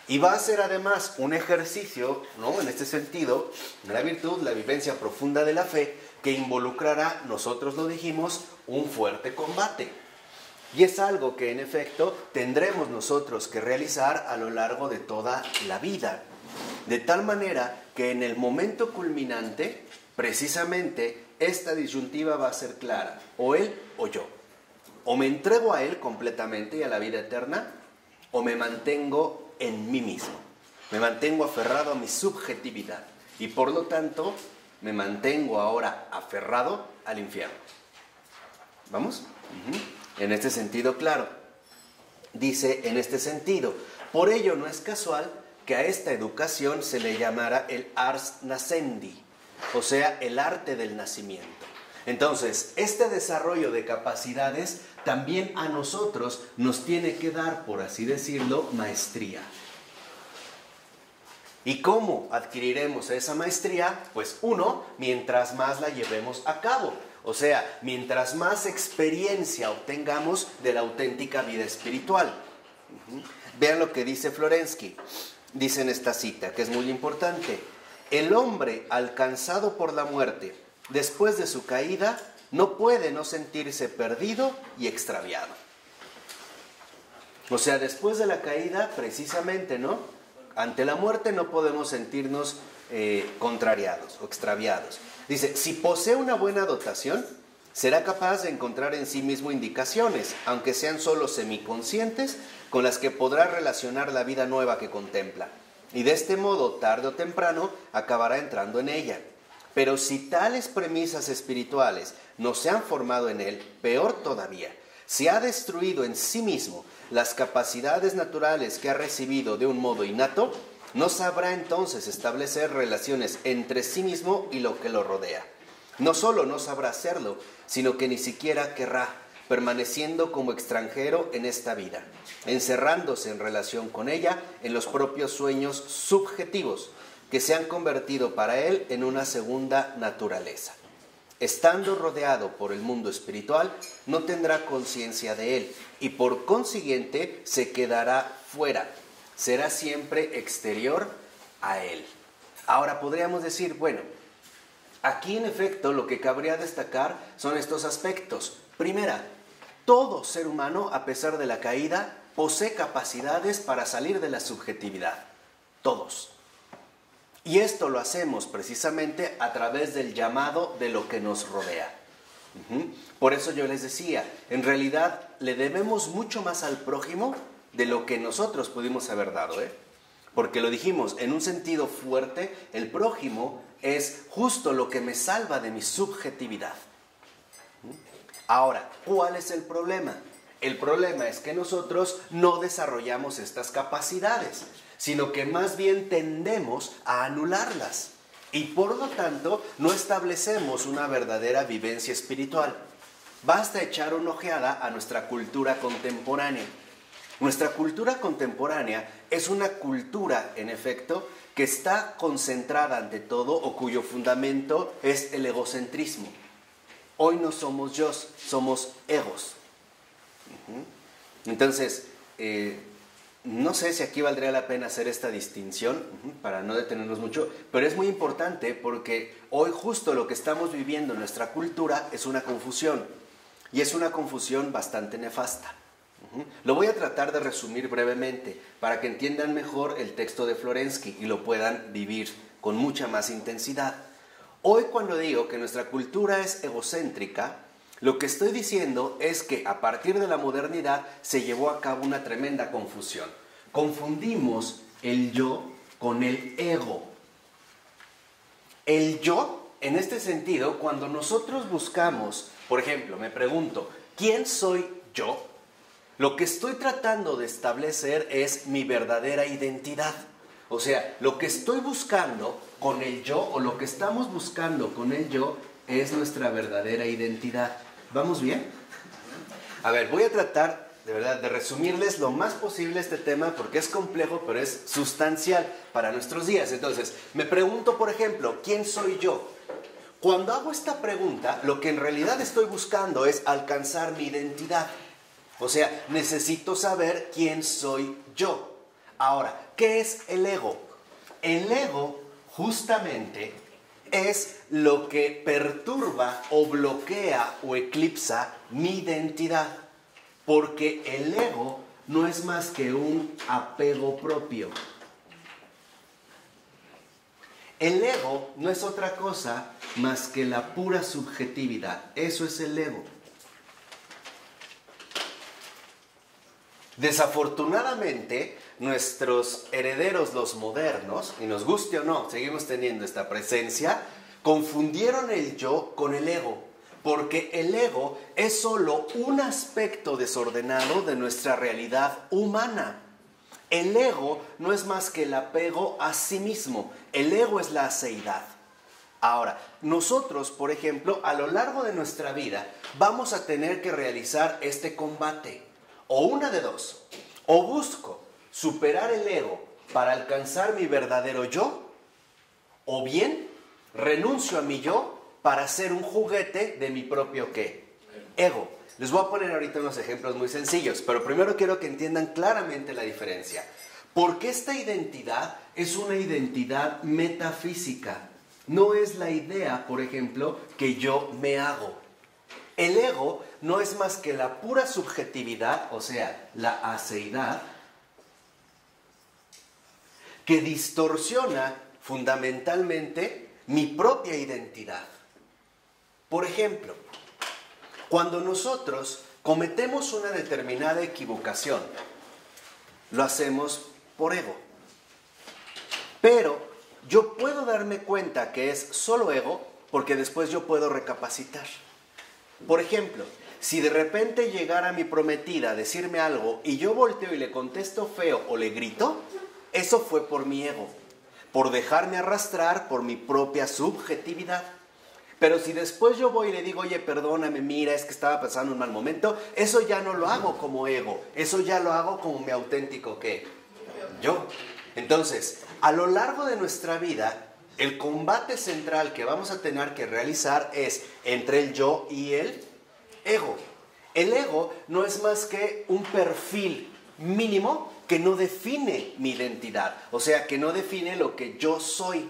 Y va a ser además un ejercicio, ¿no? En este sentido, de la virtud, la vivencia profunda de la fe, que involucrará, nosotros lo dijimos, un fuerte combate. Y es algo que en efecto tendremos nosotros que realizar a lo largo de toda la vida. De tal manera que en el momento culminante, precisamente, esta disyuntiva va a ser clara, o él o yo. O me entrego a Él completamente y a la vida eterna, o me mantengo en mí mismo. Me mantengo aferrado a mi subjetividad. Y por lo tanto, me mantengo ahora aferrado al infierno. ¿Vamos? En este sentido, claro. Dice, en este sentido, por ello no es casual que a esta educación se le llamara el ars nascendi, o sea, el arte del nacimiento. Entonces, este desarrollo de capacidades también a nosotros nos tiene que dar, por así decirlo, maestría. ¿Y cómo adquiriremos esa maestría? Pues uno, mientras más la llevemos a cabo. O sea, mientras más experiencia obtengamos de la auténtica vida espiritual. Vean lo que dice Florensky. dice en esta cita, que es muy importante: el hombre alcanzado por la muerte después de su caída no puede no sentirse perdido y extraviado. O sea, después de la caída, precisamente, ¿no? Ante la muerte no podemos sentirnos contrariados o extraviados. Dice, si posee una buena dotación, será capaz de encontrar en sí mismo indicaciones, aunque sean solo semiconscientes, con las que podrá relacionar la vida nueva que contempla. Y de este modo, tarde o temprano, acabará entrando en ella. Pero si tales premisas espirituales no se han formado en él, peor todavía, si ha destruido en sí mismo las capacidades naturales que ha recibido de un modo innato, no sabrá entonces establecer relaciones entre sí mismo y lo que lo rodea. No solo no sabrá hacerlo, sino que ni siquiera querrá, permaneciendo como extranjero en esta vida, encerrándose en relación con ella en los propios sueños subjetivos, que se han convertido para él en una segunda naturaleza. Estando rodeado por el mundo espiritual, no tendrá conciencia de él y por consiguiente se quedará fuera, será siempre exterior a él. Ahora podríamos decir, bueno, aquí en efecto lo que cabría destacar son estos aspectos. Primera, todo ser humano, a pesar de la caída, posee capacidades para salir de la subjetividad. Todos. Y esto lo hacemos precisamente a través del llamado de lo que nos rodea. Por eso yo les decía, en realidad le debemos mucho más al prójimo de lo que nosotros pudimos haber dado, Porque lo dijimos, en un sentido fuerte, el prójimo es justo lo que me salva de mi subjetividad. Ahora, ¿cuál es el problema? El problema es que nosotros no desarrollamos estas capacidades, sino que más bien tendemos a anularlas y por lo tanto no establecemos una verdadera vivencia espiritual. Basta echar una ojeada a nuestra cultura contemporánea. Nuestra cultura contemporánea es una cultura, en efecto, que está concentrada ante todo o cuyo fundamento es el egocentrismo. Hoy no somos yo, somos egos. Entonces, no sé si aquí valdría la pena hacer esta distinción, para no detenernos mucho, pero es muy importante porque hoy justo lo que estamos viviendo en nuestra cultura es una confusión, y es una confusión bastante nefasta. Lo voy a tratar de resumir brevemente para que entiendan mejor el texto de Florensky y lo puedan vivir con mucha más intensidad. Hoy cuando digo que nuestra cultura es egocéntrica, lo que estoy diciendo es que a partir de la modernidad se llevó a cabo una tremenda confusión. Confundimos el yo con el ego. El yo, en este sentido, cuando nosotros buscamos, por ejemplo, me pregunto, ¿quién soy yo? Lo que estoy tratando de establecer es mi verdadera identidad. O sea, lo que estoy buscando con el yo, o lo que estamos buscando con el yo, es nuestra verdadera identidad. ¿Vamos bien? A ver, voy a tratar, de verdad, de resumirles lo más posible este tema porque es complejo, pero es sustancial para nuestros días. Entonces, me pregunto, por ejemplo, ¿quién soy yo? Cuando hago esta pregunta, lo que en realidad estoy buscando es alcanzar mi identidad. O sea, necesito saber quién soy yo. Ahora, ¿qué es el ego? El ego, justamente, es lo que perturba o bloquea o eclipsa mi identidad. Porque el ego no es más que un apego propio. El ego no es otra cosa más que la pura subjetividad. Eso es el ego. Desafortunadamente, nuestros herederos, los modernos, y nos guste o no, seguimos teniendo esta presencia, confundieron el yo con el ego, porque el ego es solo un aspecto desordenado de nuestra realidad humana. El ego no es más que el apego a sí mismo, el ego es la aceidad. Ahora, nosotros, por ejemplo, a lo largo de nuestra vida, vamos a tener que realizar este combate. O una de dos, o busco superar el ego para alcanzar mi verdadero yo, o bien renuncio a mi yo para ser un juguete de mi propio ¿qué? Ego. Les voy a poner ahorita unos ejemplos muy sencillos, pero primero quiero que entiendan claramente la diferencia. Porque esta identidad es una identidad metafísica. No es la idea, por ejemplo, que yo me hago. El ego no es más que la pura subjetividad, o sea, la aceidad, que distorsiona fundamentalmente mi propia identidad. Por ejemplo, cuando nosotros cometemos una determinada equivocación, lo hacemos por ego. Pero yo puedo darme cuenta que es solo ego porque después yo puedo recapacitar. Por ejemplo, si de repente llegara mi prometida a decirme algo y yo volteo y le contesto feo o le grito, eso fue por mi ego, por dejarme arrastrar por mi propia subjetividad. Pero si después yo voy y le digo, oye, perdóname, mira, es que estaba pasando un mal momento, eso ya no lo hago como ego, eso ya lo hago como mi auténtico ¿qué? Yo. Entonces, a lo largo de nuestra vida, el combate central que vamos a tener que realizar es entre el yo y el ego. El ego no es más que un perfil mínimo que no define mi identidad, o sea, que no define lo que yo soy.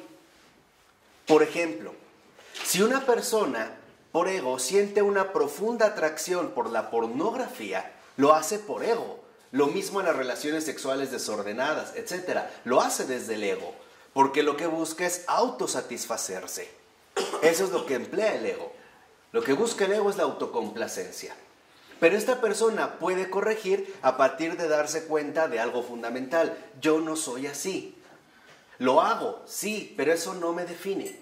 Por ejemplo, si una persona por ego siente una profunda atracción por la pornografía, lo hace por ego. Lo mismo en las relaciones sexuales desordenadas, etc. Lo hace desde el ego, porque lo que busca es autosatisfacerse. Eso es lo que emplea el ego. Lo que busca el ego es la autocomplacencia. Pero esta persona puede corregir a partir de darse cuenta de algo fundamental. Yo no soy así. Lo hago, sí, pero eso no me define.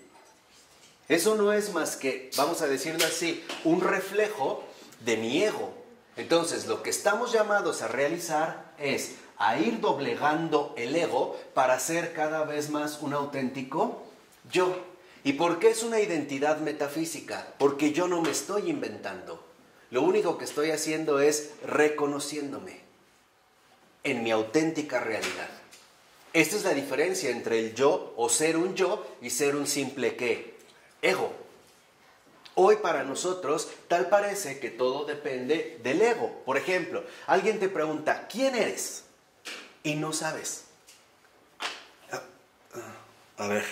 Eso no es más que, vamos a decirlo así, un reflejo de mi ego. Entonces, lo que estamos llamados a realizar es a ir doblegando el ego para ser cada vez más un auténtico yo. ¿Y por qué es una identidad metafísica? Porque yo no me estoy inventando. Lo único que estoy haciendo es reconociéndome en mi auténtica realidad. Esta es la diferencia entre el yo o ser un yo y ser un simple ¿qué? Ego. Hoy para nosotros tal parece que todo depende del ego. Por ejemplo, alguien te pregunta, ¿quién eres? Y no sabes. A ver,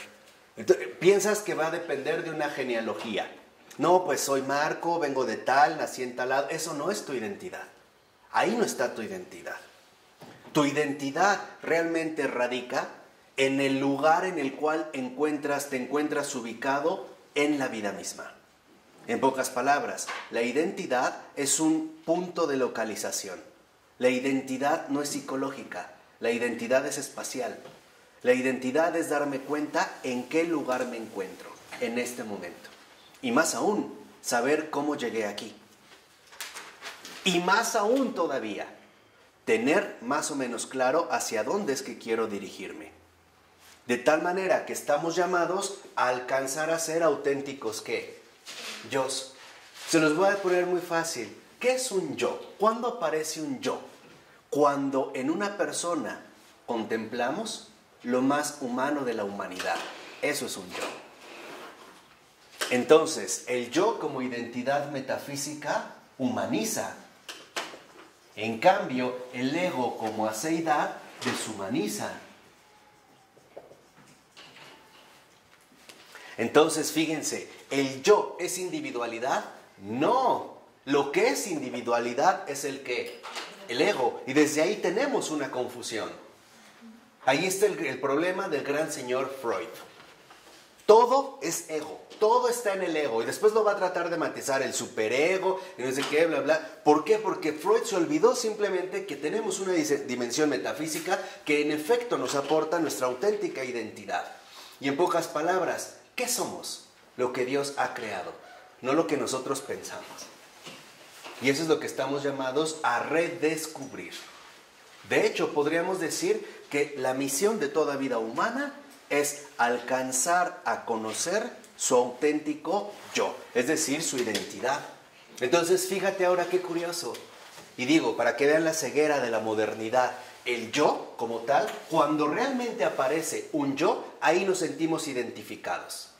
entonces, piensas que va a depender de una genealogía. No, pues soy Marco, vengo de tal, nací en tal lado. Eso no es tu identidad. Ahí no está tu identidad. Tu identidad realmente radica en el lugar en el cual te encuentras ubicado en la vida misma. En pocas palabras, la identidad es un punto de localización. La identidad no es psicológica, la identidad es espacial. La identidad es darme cuenta en qué lugar me encuentro en este momento. Y más aún, saber cómo llegué aquí. Y más aún todavía, tener más o menos claro hacia dónde es que quiero dirigirme. De tal manera que estamos llamados a alcanzar a ser auténticos ¿qué? Yo. Se los voy a poner muy fácil. ¿Qué es un yo? ¿Cuándo aparece un yo? Cuando en una persona contemplamos lo más humano de la humanidad. Eso es un yo. Entonces, el yo como identidad metafísica humaniza. En cambio, el ego como aceidad deshumaniza. Entonces, fíjense, ¿el yo es individualidad? No. Lo que es individualidad es el ¿qué? El ego. Y desde ahí tenemos una confusión. Ahí está el problema del gran señor Freud. Todo es ego. Todo está en el ego. Y después lo va a tratar de matizar el superego y no sé qué, bla, bla. ¿Por qué? Porque Freud se olvidó simplemente que tenemos una dimensión metafísica que en efecto nos aporta nuestra auténtica identidad. Y en pocas palabras, ¿qué somos? Lo que Dios ha creado, no lo que nosotros pensamos. Y eso es lo que estamos llamados a redescubrir. De hecho, podríamos decir que la misión de toda vida humana es alcanzar a conocer su auténtico yo, es decir, su identidad. Entonces, fíjate ahora qué curioso. Y digo, para que vean la ceguera de la modernidad, el yo como tal, cuando realmente aparece un yo, ahí nos sentimos identificados.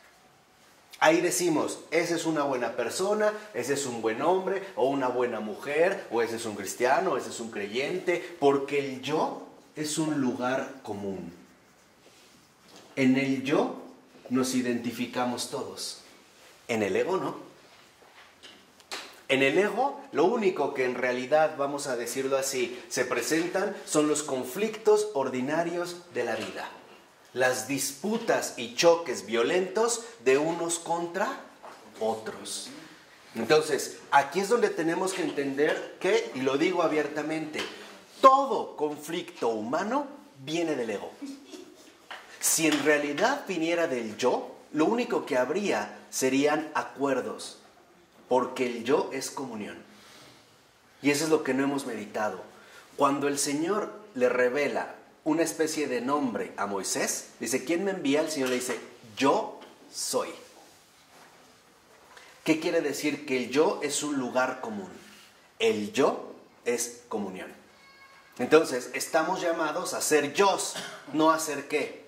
Ahí decimos, ese es una buena persona, ese es un buen hombre, o una buena mujer, o ese es un cristiano, o ese es un creyente, porque el yo es un lugar común. En el yo nos identificamos todos. En el ego no. En el ego, lo único que en realidad, vamos a decirlo así, se presentan son los conflictos ordinarios de la vida. Las disputas y choques violentos de unos contra otros. Entonces, aquí es donde tenemos que entender que, y lo digo abiertamente, todo conflicto humano viene del ego. Si en realidad viniera del yo, lo único que habría serían acuerdos, porque el yo es comunión. Y eso es lo que no hemos meditado. Cuando el Señor le revela una especie de nombre a Moisés, dice, ¿quién me envía? El Señor le dice, yo soy. ¿Qué quiere decir? Que el yo es un lugar común. El yo es comunión. Entonces, estamos llamados a ser yos, no a ser ¿qué?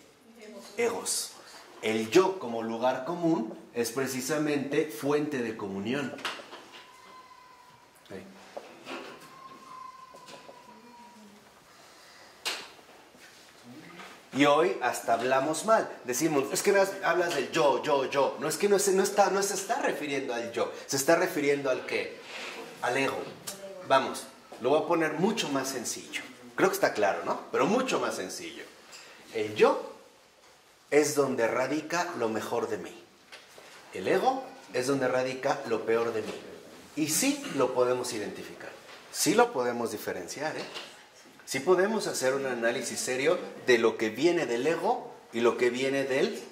Egos. El yo como lugar común es precisamente fuente de comunión. ¿Sí? Y hoy hasta hablamos mal. Decimos, es que hablas del yo. No, es que no se está refiriendo al yo. Se está refiriendo al ¿qué? Al ego. Vamos, lo voy a poner mucho más sencillo. Creo que está claro, ¿no? Pero mucho más sencillo. El yo es donde radica lo mejor de mí. El ego es donde radica lo peor de mí. Y sí lo podemos identificar. Sí lo podemos diferenciar, ¿eh? Sí podemos hacer un análisis serio de lo que viene del ego y lo que viene del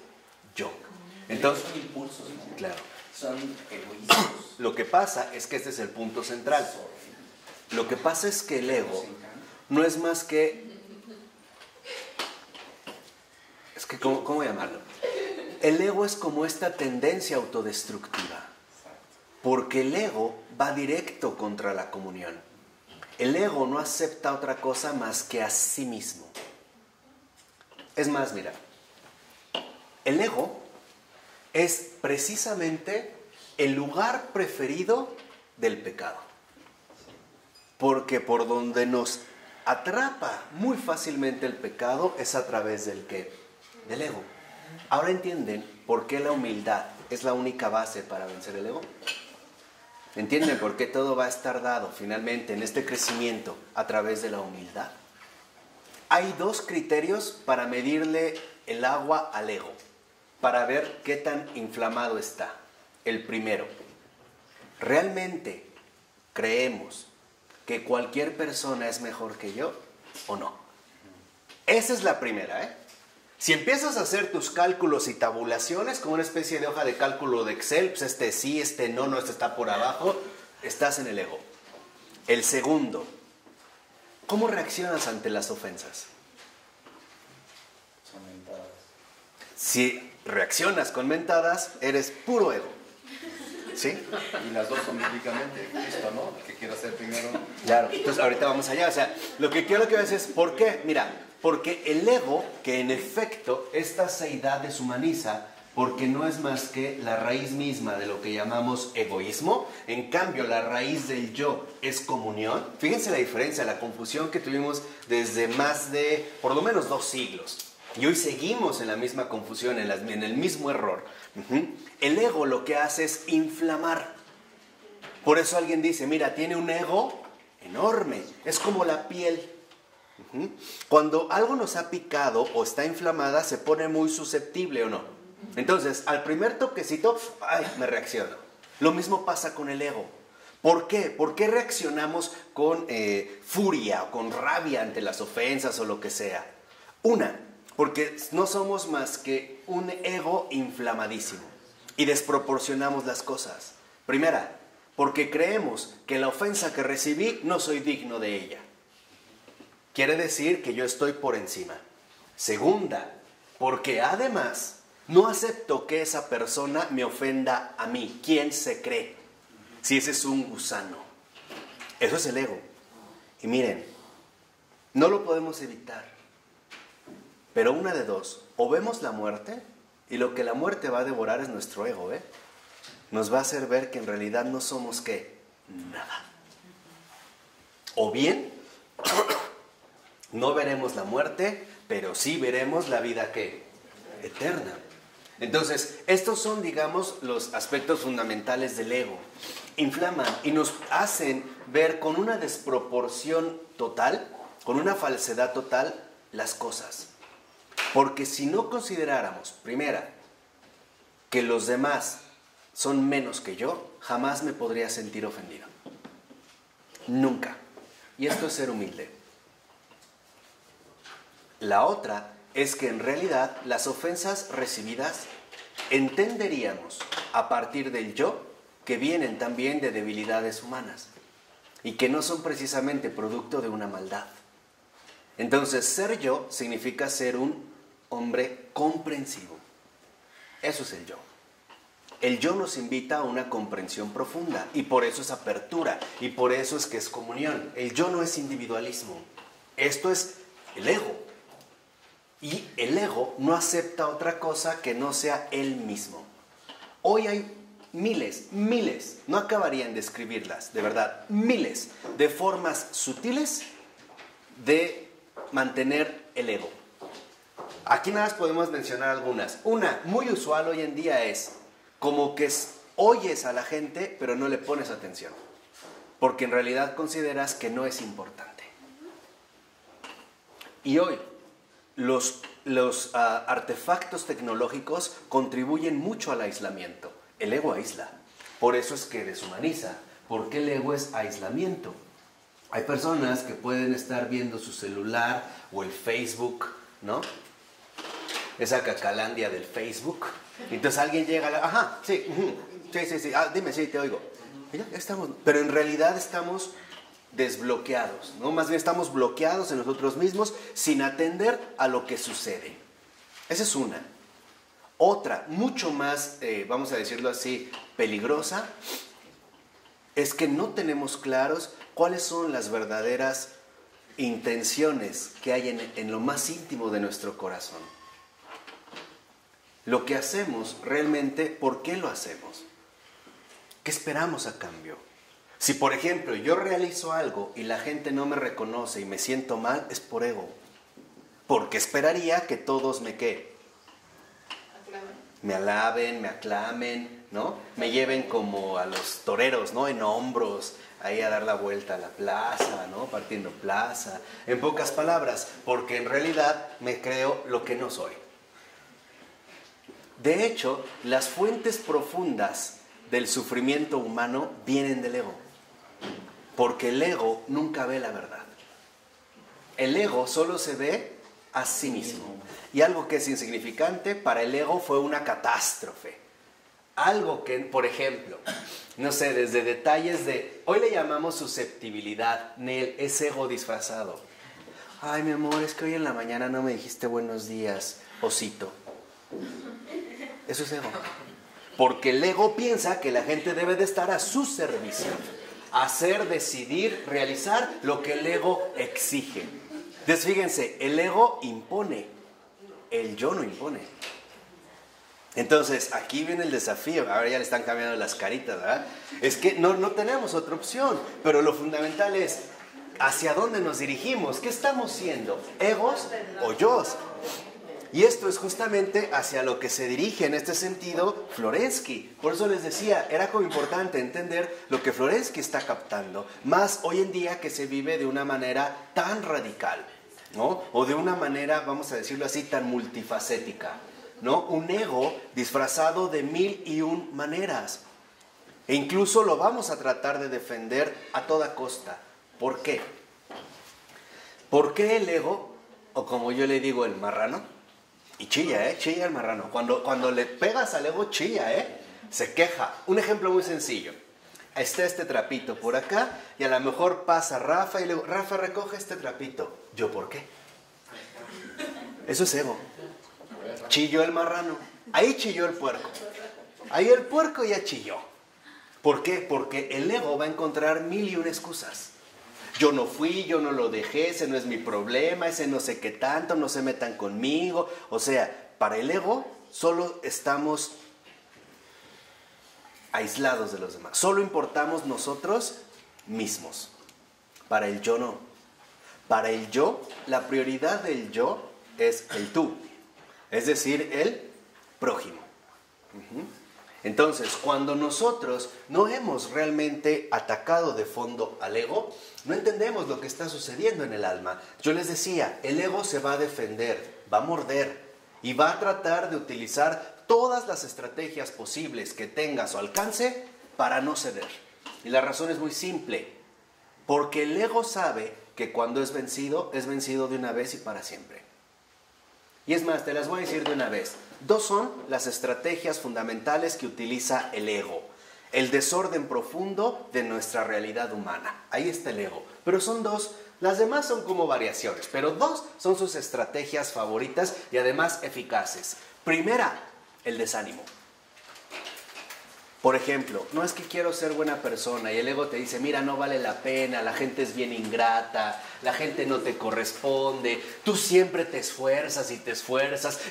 yo. Entonces, son impulsos, ¿no? Claro. Son egoísmos. Lo que pasa es que este es el punto central. Lo que pasa es que el ego no es más que... Es que, ¿cómo llamarlo? El ego es como esta tendencia autodestructiva. Porque el ego va directo contra la comunión. El ego no acepta otra cosa más que a sí mismo. Es más, mira, el ego es precisamente el lugar preferido del pecado. Porque por donde nos atrapa muy fácilmente el pecado es a través del ¿qué? Del ego. Ahora entienden por qué la humildad es la única base para vencer el ego. ¿Entienden por qué todo va a estar dado finalmente en este crecimiento a través de la humildad? Hay dos criterios para medirle el agua al ego, para ver qué tan inflamado está. El primero, ¿realmente creemos que cualquier persona es mejor que yo o no? Esa es la primera, ¿eh? Si empiezas a hacer tus cálculos y tabulaciones como una especie de hoja de cálculo de Excel, pues este sí, este no, este está por abajo, estás en el ego. El segundo, ¿cómo reaccionas ante las ofensas? Son mentadas. Si reaccionas con mentadas, eres puro ego. ¿Sí? Y las dos son bíblicamente. Cristo, ¿no? El que quiera ser primero. Claro, entonces ahorita vamos allá. O sea, lo que quiero que veas es, ¿por qué? Mira, porque el ego, que en efecto esta seidad deshumaniza, porque no es más que la raíz misma de lo que llamamos egoísmo, en cambio la raíz del yo es comunión. Fíjense la diferencia, la confusión que tuvimos desde más de, por lo menos 2 siglos. Y hoy seguimos en la misma confusión, en el mismo error. El ego lo que hace es inflamar. Por eso alguien dice, mira, tiene un ego enorme, es como la piel. Cuando algo nos ha picado o está inflamada, se pone muy susceptible o no. Entonces, al primer toquecito, ¡ay!, me reacciono. Lo mismo pasa con el ego. ¿Por qué? ¿Por qué reaccionamos con furia o con rabia ante las ofensas o lo que sea? Una, porque no somos más que un ego inflamadísimo y desproporcionamos las cosas. Primera, porque creemos que la ofensa que recibí no soy digno de ella. Quiere decir que yo estoy por encima. Segunda, porque además no acepto que esa persona me ofenda a mí. ¿Quién se cree? Si ese es un gusano. Eso es el ego. Y miren, no lo podemos evitar. Pero una de dos, o vemos la muerte, y lo que la muerte va a devorar es nuestro ego, ¿eh? Nos va a hacer ver que en realidad no somos ¿qué? Nada. O bien, No veremos la muerte, pero sí veremos la vida ¿qué? Eterna. Entonces, estos son, digamos, los aspectos fundamentales del ego. Inflaman y nos hacen ver con una desproporción total, con una falsedad total, las cosas. Porque si no consideráramos, primera, que los demás son menos que yo, jamás me podría sentir ofendido. Nunca. Y esto es ser humilde. La otra es que en realidad las ofensas recibidas entenderíamos a partir del yo que vienen también de debilidades humanas y que no son precisamente producto de una maldad. Entonces, ser yo significa ser un hombre comprensivo. Eso es el yo. El yo nos invita a una comprensión profunda y por eso es apertura y por eso es que es comunión. El yo no es individualismo. Esto es el ego. Y el ego no acepta otra cosa que no sea él mismo. Hoy hay miles, no acabarían de escribirlas, de verdad, miles de formas sutiles de mantener el ego. Aquí nada más podemos mencionar algunas. Una muy usual hoy en día es como que oyes a la gente pero no le pones atención, porque en realidad consideras que no es importante. Y hoy los artefactos tecnológicos contribuyen mucho al aislamiento. El ego aísla. Por eso es que deshumaniza. Porque el ego es aislamiento. Hay personas que pueden estar viendo su celular o el Facebook, ¿no? Esa cacalandia del Facebook. Entonces alguien llega a la... Ajá, sí, sí. Dime, sí, te oigo. Y ya estamos. Pero en realidad estamos desbloqueados, ¿no? Más bien estamos bloqueados en nosotros mismos sin atender a lo que sucede. Esa es una. Otra, mucho más, vamos a decirlo así, peligrosa, es que no tenemos claros cuáles son las verdaderas intenciones que hay en lo más íntimo de nuestro corazón. Lo que hacemos realmente, ¿por qué lo hacemos? ¿Qué esperamos a cambio? Si, por ejemplo, yo realizo algo y la gente no me reconoce y me siento mal, es por ego. Porque esperaría que todos me alaben, me aclamen, ¿no? Me lleven como a los toreros, ¿no? En hombros, ahí a dar la vuelta a la plaza, ¿no? Partiendo plaza. En pocas palabras, porque en realidad me creo lo que no soy. De hecho, las fuentes profundas del sufrimiento humano vienen del ego. Porque el ego nunca ve la verdad. El ego solo se ve a sí mismo. Y algo que es insignificante para el ego fue una catástrofe. Algo que, por ejemplo, no sé, desde detalles de... Hoy le llamamos susceptibilidad. Nel, es ego disfrazado. Ay, mi amor, es que hoy en la mañana no me dijiste buenos días, osito. Eso es ego. Porque el ego piensa que la gente debe de estar a su servicio. Hacer, decidir, realizar lo que el ego exige. Entonces, fíjense, el ego impone. El yo no impone. Entonces, aquí viene el desafío. Ahora ya le están cambiando las caritas, ¿verdad? Es que no tenemos otra opción. Pero lo fundamental es, ¿hacia dónde nos dirigimos? ¿Qué estamos siendo? ¿Egos o yos? Y esto es justamente hacia lo que se dirige en este sentido Florensky. Por eso les decía, era como importante entender lo que Florensky está captando. Más hoy en día que se vive de una manera tan radical, ¿no? O de una manera, vamos a decirlo así, tan multifacética, ¿no? Un ego disfrazado de 1001 maneras. E incluso lo vamos a tratar de defender a toda costa. ¿Por qué? ¿Por qué el ego, o como yo le digo, el marrano? Y chilla, chilla el marrano. Cuando le pegas al ego, chilla, se queja. Un ejemplo muy sencillo. Está este trapito por acá y a lo mejor pasa Rafa y le digo, Rafa, recoge este trapito. ¿Yo por qué? Eso es ego. Chilló el marrano. Ahí chilló el puerco. Ahí el puerco ya chilló. ¿Por qué? Porque el ego va a encontrar 1001 excusas. Yo no fui, yo no lo dejé, ese no es mi problema, ese no sé qué tanto, no se metan conmigo. O sea, para el ego solo estamos aislados de los demás. Solo importamos nosotros mismos. Para el yo no. Para el yo, la prioridad del yo es el tú, es decir, el prójimo. Entonces, cuando nosotros no hemos realmente atacado de fondo al ego, no entendemos lo que está sucediendo en el alma. Yo les decía, el ego se va a defender, va a morder y va a tratar de utilizar todas las estrategias posibles que tenga a su alcance para no ceder. Y la razón es muy simple, porque el ego sabe que cuando es vencido de una vez y para siempre. Y es más, te las voy a decir de una vez. 2 son las estrategias fundamentales que utiliza el ego. El desorden profundo de nuestra realidad humana. Ahí está el ego. Pero son 2. Las demás son como variaciones, pero 2 son sus estrategias favoritas y además eficaces. Primera, el desánimo. Por ejemplo, no es que quiero ser buena persona y el ego te dice, mira, no vale la pena, la gente es bien ingrata, la gente no te corresponde, tú siempre te esfuerzas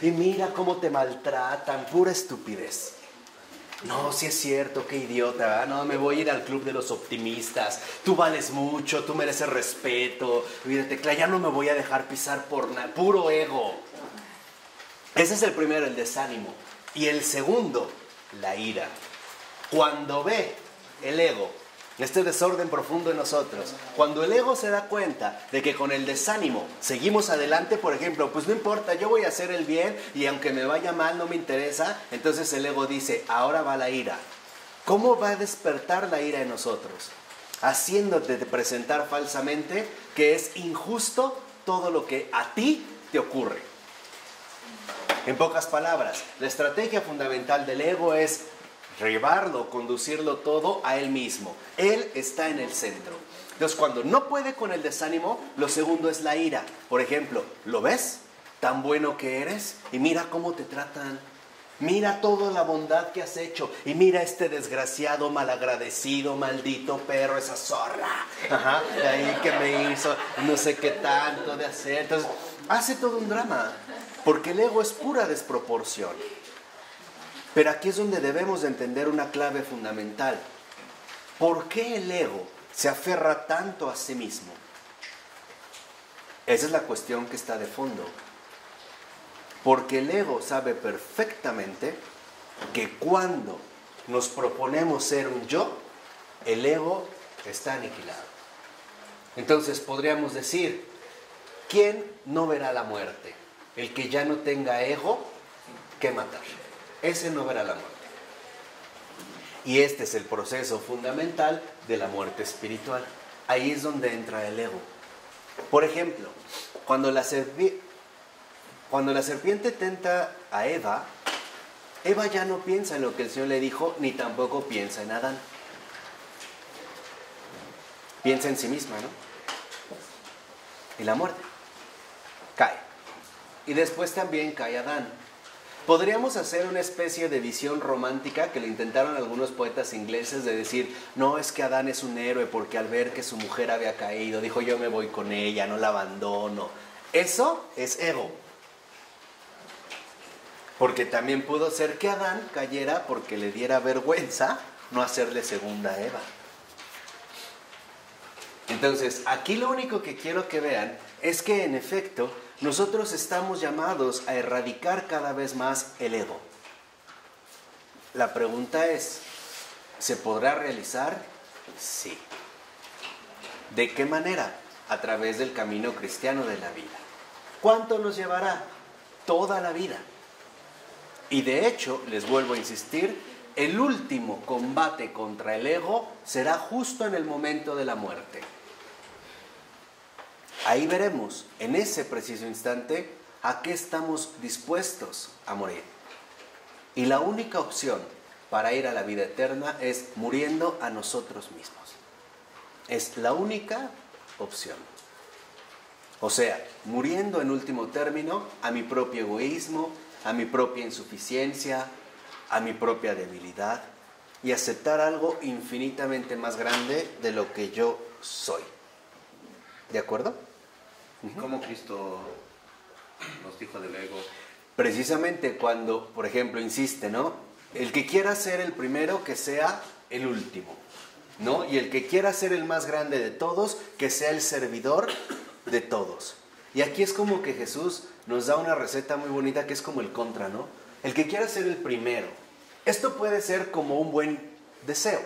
y mira cómo te maltratan, pura estupidez. No, sí es cierto, qué idiota, ¿verdad? No, me voy a ir al club de los optimistas, tú vales mucho, tú mereces respeto, fíjate, ya no me voy a dejar pisar por nada, puro ego. Ese es el primero, el desánimo. Y el segundo, la ira. Cuando ve el ego, este desorden profundo en nosotros, cuando el ego se da cuenta de que con el desánimo seguimos adelante, por ejemplo, pues no importa, yo voy a hacer el bien y aunque me vaya mal no me interesa, entonces el ego dice, ahora va la ira. ¿Cómo va a despertar la ira en nosotros? Haciéndote presentar falsamente que es injusto todo lo que a ti te ocurre. En pocas palabras, la estrategia fundamental del ego es llevarlo, conducirlo todo a él mismo. Él está en el centro. Entonces, cuando no puede con el desánimo, lo segundo es la ira. Por ejemplo, ¿lo ves? Tan bueno que eres y mira cómo te tratan. Mira toda la bondad que has hecho y mira este desgraciado, malagradecido, maldito perro, esa zorra. De ahí que me hizo no sé qué tanto de hacer. Entonces, hace todo un drama porque el ego es pura desproporción. Pero aquí es donde debemos de entender una clave fundamental. ¿Por qué el ego se aferra tanto a sí mismo? Esa es la cuestión que está de fondo. Porque el ego sabe perfectamente que cuando nos proponemos ser un yo, el ego está aniquilado. Entonces podríamos decir, ¿quién no verá la muerte? El que ya no tenga ego que matar. Ese no verá la muerte. Y este es el proceso fundamental de la muerte espiritual. Ahí es donde entra el ego. Por ejemplo, cuando la serpiente tenta a Eva, Eva ya no piensa en lo que el Señor le dijo, ni tampoco piensa en Adán. Piensa en sí misma, ¿no? Y la muerte. Cae. Y después también cae Adán. Podríamos hacer una especie de visión romántica que le intentaron algunos poetas ingleses de decir, no, es que Adán es un héroe porque al ver que su mujer había caído, dijo yo me voy con ella, no la abandono. Eso es ego. Porque también pudo ser que Adán cayera porque le diera vergüenza no hacerle segunda a Eva. Entonces, aquí lo único que quiero que vean es que en efecto nosotros estamos llamados a erradicar cada vez más el ego. La pregunta es, ¿se podrá realizar? Sí. ¿De qué manera? A través del camino cristiano de la vida. ¿Cuánto nos llevará? Toda la vida. Y de hecho, les vuelvo a insistir, el último combate contra el ego será justo en el momento de la muerte. Ahí veremos, en ese preciso instante, a qué estamos dispuestos a morir. Y la única opción para ir a la vida eterna es muriendo a nosotros mismos. Es la única opción. O sea, muriendo en último término a mi propio egoísmo, a mi propia insuficiencia, a mi propia debilidad y aceptar algo infinitamente más grande de lo que yo soy. ¿De acuerdo? ¿Cómo Cristo nos dijo del ego? Precisamente cuando, por ejemplo, insiste, ¿no? El que quiera ser el primero, que sea el último, ¿no? Y el que quiera ser el más grande de todos, que sea el servidor de todos. Y aquí es como que Jesús nos da una receta muy bonita que es como el contra, ¿no? El que quiera ser el primero. Esto puede ser como un buen deseo,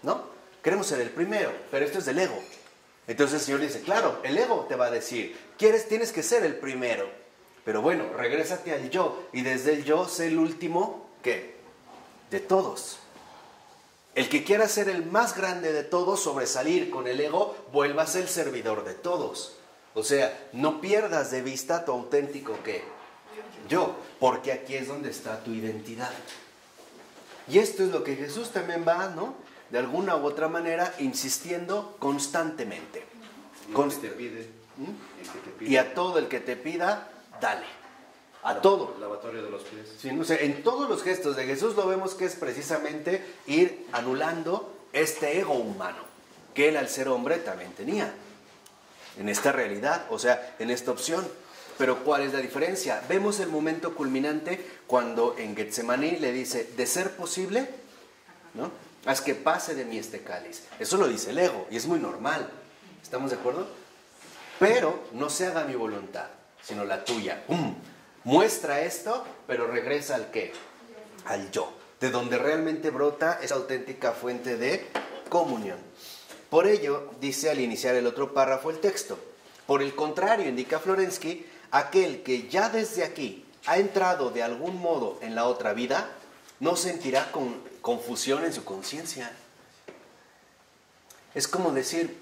¿no? Queremos ser el primero, pero esto es del ego. Entonces el Señor dice, claro, el ego te va a decir, tienes que ser el primero. Pero bueno, regrésate al yo. Y desde el yo, sé el último, ¿qué? De todos. El que quiera ser el más grande de todos, sobresalir con el ego, vuelva a ser el servidor de todos. O sea, no pierdas de vista tu auténtico ¿qué? Yo, porque aquí es donde está tu identidad. Y esto es lo que Jesús también va, ¿no? De alguna u otra manera, insistiendo constantemente. El que te pide. El que te pide. Y a todo el que te pida, dale. A todo. El lavatorio de los pies. Sí, o sea, en todos los gestos de Jesús lo vemos que es precisamente ir anulando este ego humano, que él al ser hombre también tenía. En esta realidad, o sea, en esta opción. Pero ¿cuál es la diferencia? Vemos el momento culminante cuando en Getsemaní le dice, de ser posible, ¿no? Haz que pase de mí este cáliz. Eso lo dice el ego y es muy normal. ¿Estamos de acuerdo? Pero no se haga mi voluntad, sino la tuya. ¡Pum! Muestra esto, pero regresa al ¿qué? Al yo, de donde realmente brota esa auténtica fuente de comunión. Por ello, dice al iniciar el otro párrafo el texto, por el contrario, indica Florensky, aquel que ya desde aquí ha entrado de algún modo en la otra vida, no sentirá confusión en su conciencia. Es como decir,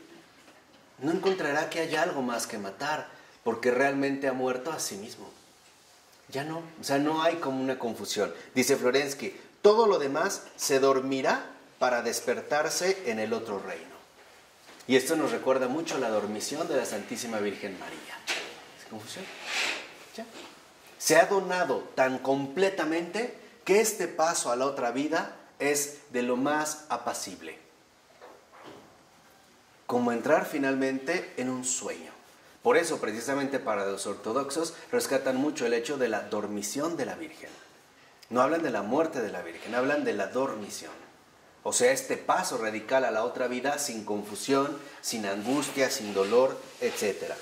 no encontrará que haya algo más que matar, porque realmente ha muerto a sí mismo. Ya no, o sea, no hay como una confusión. Dice Florensky, todo lo demás se dormirá para despertarse en el otro reino. Y esto nos recuerda mucho la dormición de la Santísima Virgen María. ¿Es confusión? ¿Ya? Se ha donado tan completamente que este paso a la otra vida es de lo más apacible. Como entrar finalmente en un sueño. Por eso, precisamente para los ortodoxos, rescatan mucho el hecho de la dormición de la Virgen. No hablan de la muerte de la Virgen, hablan de la dormición. O sea, este paso radical a la otra vida sin confusión, sin angustia, sin dolor, etc.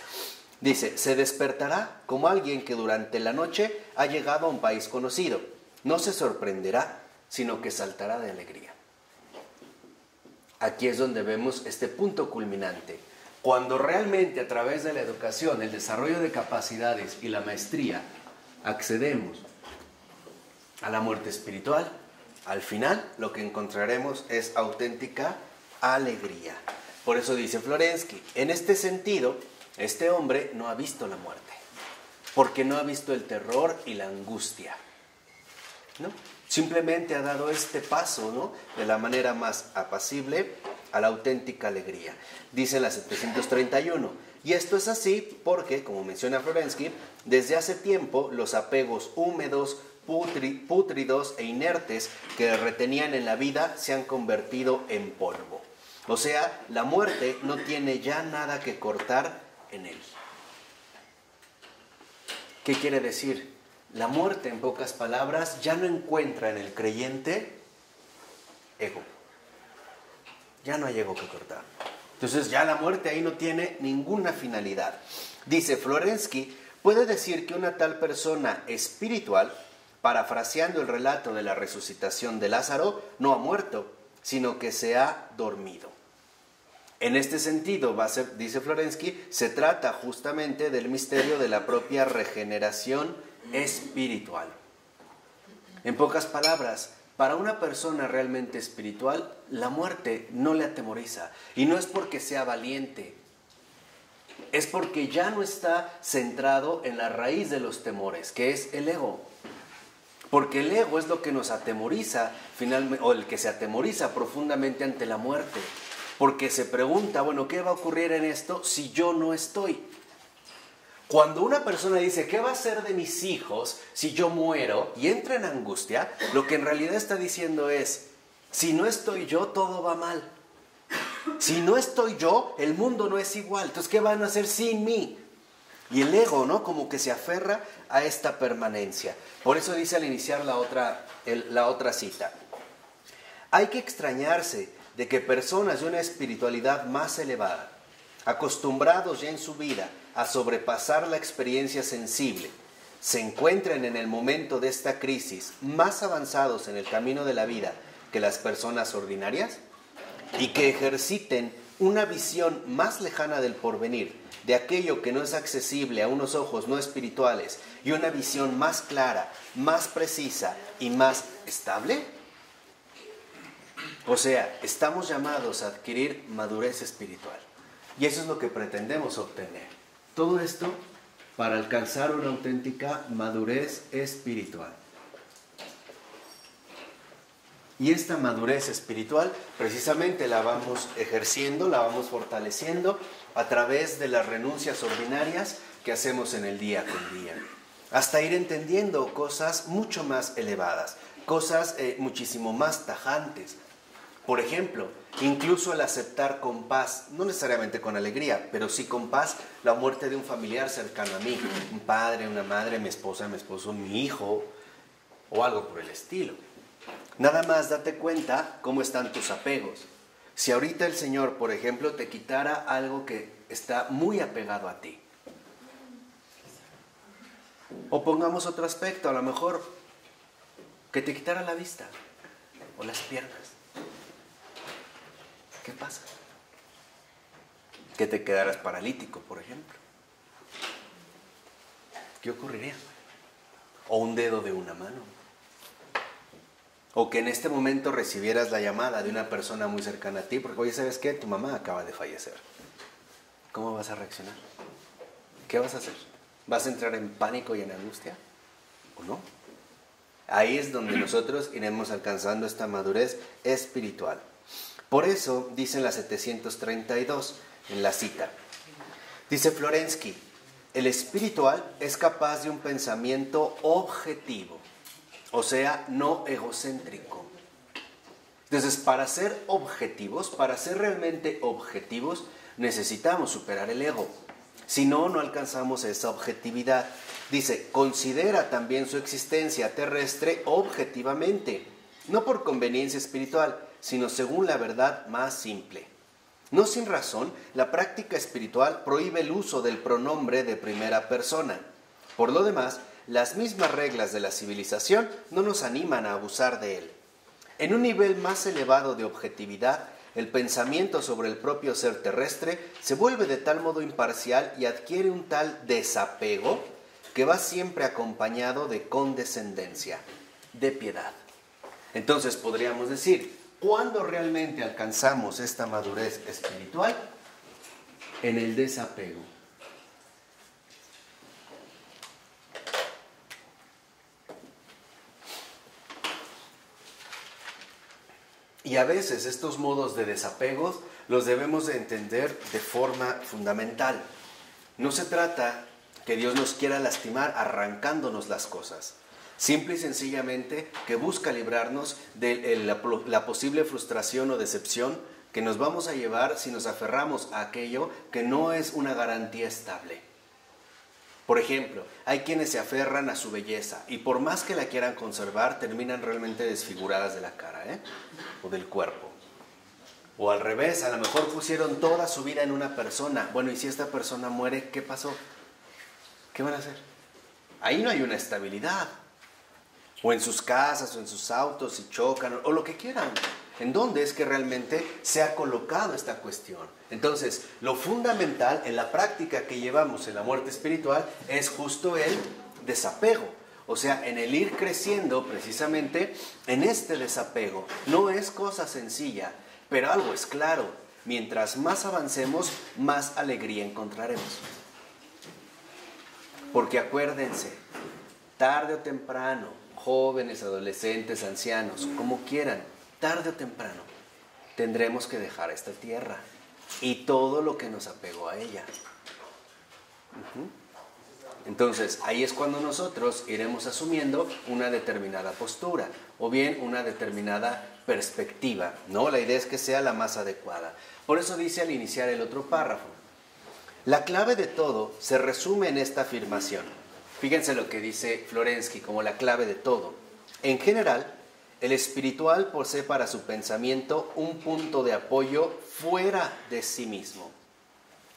Dice, se despertará como alguien que durante la noche ha llegado a un país conocido. No se sorprenderá, sino que saltará de alegría. Aquí es donde vemos este punto culminante. Cuando realmente a través de la educación, el desarrollo de capacidades y la maestría accedemos a la muerte espiritual, al final lo que encontraremos es auténtica alegría. Por eso dice Florensky, en este sentido, este hombre no ha visto la muerte, porque no ha visto el terror y la angustia, ¿no? Simplemente ha dado este paso, ¿no? De la manera más apacible a la auténtica alegría. Dice la 731, y esto es así porque, como menciona Florensky, desde hace tiempo los apegos húmedos, pútridos e inertes que retenían en la vida se han convertido en polvo. O sea, la muerte no tiene ya nada que cortar en él. ¿Qué quiere decir? La muerte, en pocas palabras, ya no encuentra en el creyente ego. Ya no hay ego que cortar. Entonces ya la muerte ahí no tiene ninguna finalidad. Dice Florensky, puede decir que una tal persona espiritual, parafraseando el relato de la resucitación de Lázaro, no ha muerto, sino que se ha dormido. En este sentido, dice Florensky, se trata justamente del misterio de la propia regeneración espiritual. En pocas palabras, para una persona realmente espiritual, la muerte no le atemoriza. Y no es porque sea valiente, es porque ya no está centrado en la raíz de los temores, que es el ego. Porque el ego es lo que nos atemoriza, finalmente, o el que se atemoriza profundamente ante la muerte. Porque se pregunta, bueno, ¿qué va a ocurrir en esto si yo no estoy? Cuando una persona dice, ¿qué va a ser de mis hijos si yo muero? Y entra en angustia, lo que en realidad está diciendo es, si no estoy yo, todo va mal. Si no estoy yo, el mundo no es igual. Entonces, ¿qué van a hacer sin mí? Y el ego, ¿no? Como que se aferra a esta permanencia. Por eso dice al iniciar la otra cita. Hay que extrañarse de que personas de una espiritualidad más elevada, acostumbrados ya en su vida a sobrepasar la experiencia sensible se encuentren en el momento de esta crisis más avanzados en el camino de la vida que las personas ordinarias y que ejerciten una visión más lejana del porvenir, de aquello que no es accesible a unos ojos no espirituales y una visión más clara, más precisa y más estable. O sea, estamos llamados a adquirir madurez espiritual y eso es lo que pretendemos obtener. Todo esto para alcanzar una auténtica madurez espiritual. Y esta madurez espiritual precisamente la vamos ejerciendo, la vamos fortaleciendo a través de las renuncias ordinarias que hacemos en el día con día, hasta ir entendiendo cosas mucho más elevadas, cosas muchísimo más tajantes. Por ejemplo, incluso el aceptar con paz, no necesariamente con alegría, pero sí con paz, la muerte de un familiar cercano a mí, un padre, una madre, mi esposa, mi esposo, mi hijo, o algo por el estilo. Nada más date cuenta cómo están tus apegos. Si ahorita el Señor, por ejemplo, te quitara algo que está muy apegado a ti. O pongamos otro aspecto, a lo mejor que te quitara la vista o las piernas. ¿Qué pasa? Que te quedaras paralítico, por ejemplo. ¿Qué ocurriría? O un dedo de una mano. O que en este momento recibieras la llamada de una persona muy cercana a ti, porque oye, ¿sabes qué? Tu mamá acaba de fallecer. ¿Cómo vas a reaccionar? ¿Qué vas a hacer? ¿Vas a entrar en pánico y en angustia? ¿O no? Ahí es donde nosotros iremos alcanzando esta madurez espiritual. Por eso, dice en la 732, en la cita, dice Florensky, el espiritual es capaz de un pensamiento objetivo, o sea, no egocéntrico. Entonces, para ser objetivos, para ser realmente objetivos, necesitamos superar el ego. Si no, no alcanzamos esa objetividad. Dice, considera también su existencia terrestre objetivamente, no por conveniencia espiritual, sino según la verdad más simple. No sin razón, la práctica espiritual prohíbe el uso del pronombre de primera persona. Por lo demás, las mismas reglas de la civilización no nos animan a abusar de él. En un nivel más elevado de objetividad, el pensamiento sobre el propio ser terrestre se vuelve de tal modo imparcial y adquiere un tal desapego que va siempre acompañado de condescendencia, de piedad. Entonces podríamos decir, ¿cuándo realmente alcanzamos esta madurez espiritual? En el desapego. Y a veces estos modos de desapegos los debemos de entender de forma fundamental. No se trata que Dios nos quiera lastimar arrancándonos las cosas. Simple y sencillamente que busca librarnos de la posible frustración o decepción que nos vamos a llevar si nos aferramos a aquello que no es una garantía estable. Por ejemplo, hay quienes se aferran a su belleza y por más que la quieran conservar, terminan realmente desfiguradas de la cara, o del cuerpo. O al revés, a lo mejor pusieron toda su vida en una persona. Bueno, y si esta persona muere, ¿qué pasó? ¿Qué van a hacer? Ahí no hay una estabilidad. O en sus casas, o en sus autos, y chocan, o lo que quieran. ¿En dónde es que realmente se ha colocado esta cuestión? Entonces, lo fundamental en la práctica que llevamos en la muerte espiritual es justo el desapego. O sea, en el ir creciendo precisamente en este desapego. No es cosa sencilla, pero algo es claro. Mientras más avancemos, más alegría encontraremos. Porque acuérdense, tarde o temprano, jóvenes, adolescentes, ancianos, como quieran, tarde o temprano, tendremos que dejar esta tierra y todo lo que nos apegó a ella. Entonces, ahí es cuando nosotros iremos asumiendo una determinada postura o bien una determinada perspectiva, ¿no? La idea es que sea la más adecuada. Por eso dice al iniciar el otro párrafo, la clave de todo se resume en esta afirmación. Fíjense lo que dice Florensky como la clave de todo. En general, el espiritual posee para su pensamiento un punto de apoyo fuera de sí mismo.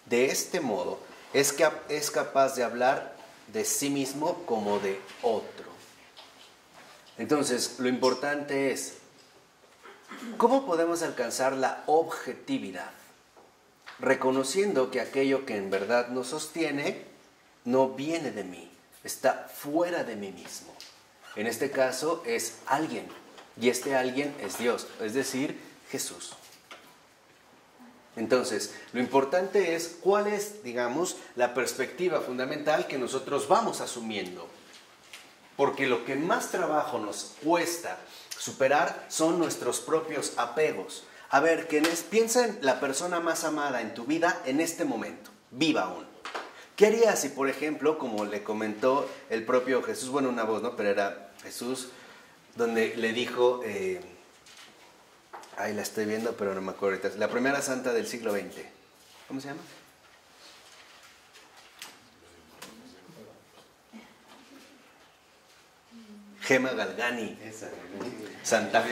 De este modo, es capaz de hablar de sí mismo como de otro. Entonces, lo importante es, ¿cómo podemos alcanzar la objetividad? Reconociendo que aquello que en verdad nos sostiene no viene de mí, está fuera de mí mismo. En este caso es alguien, y este alguien es Dios, es decir, Jesús. Entonces, lo importante es cuál es, digamos, la perspectiva fundamental que nosotros vamos asumiendo. Porque lo que más trabajo nos cuesta superar son nuestros propios apegos. A ver, piensa en la persona más amada en tu vida en este momento, viva aún. ¿Qué harías si, por ejemplo, como le comentó el propio Jesús, bueno, una voz, ¿no? Pero era Jesús, donde le dijo, ahí la estoy viendo, pero no me acuerdo ahorita, la primera santa del siglo XX, ¿cómo se llama? Gema Galgani. Santa,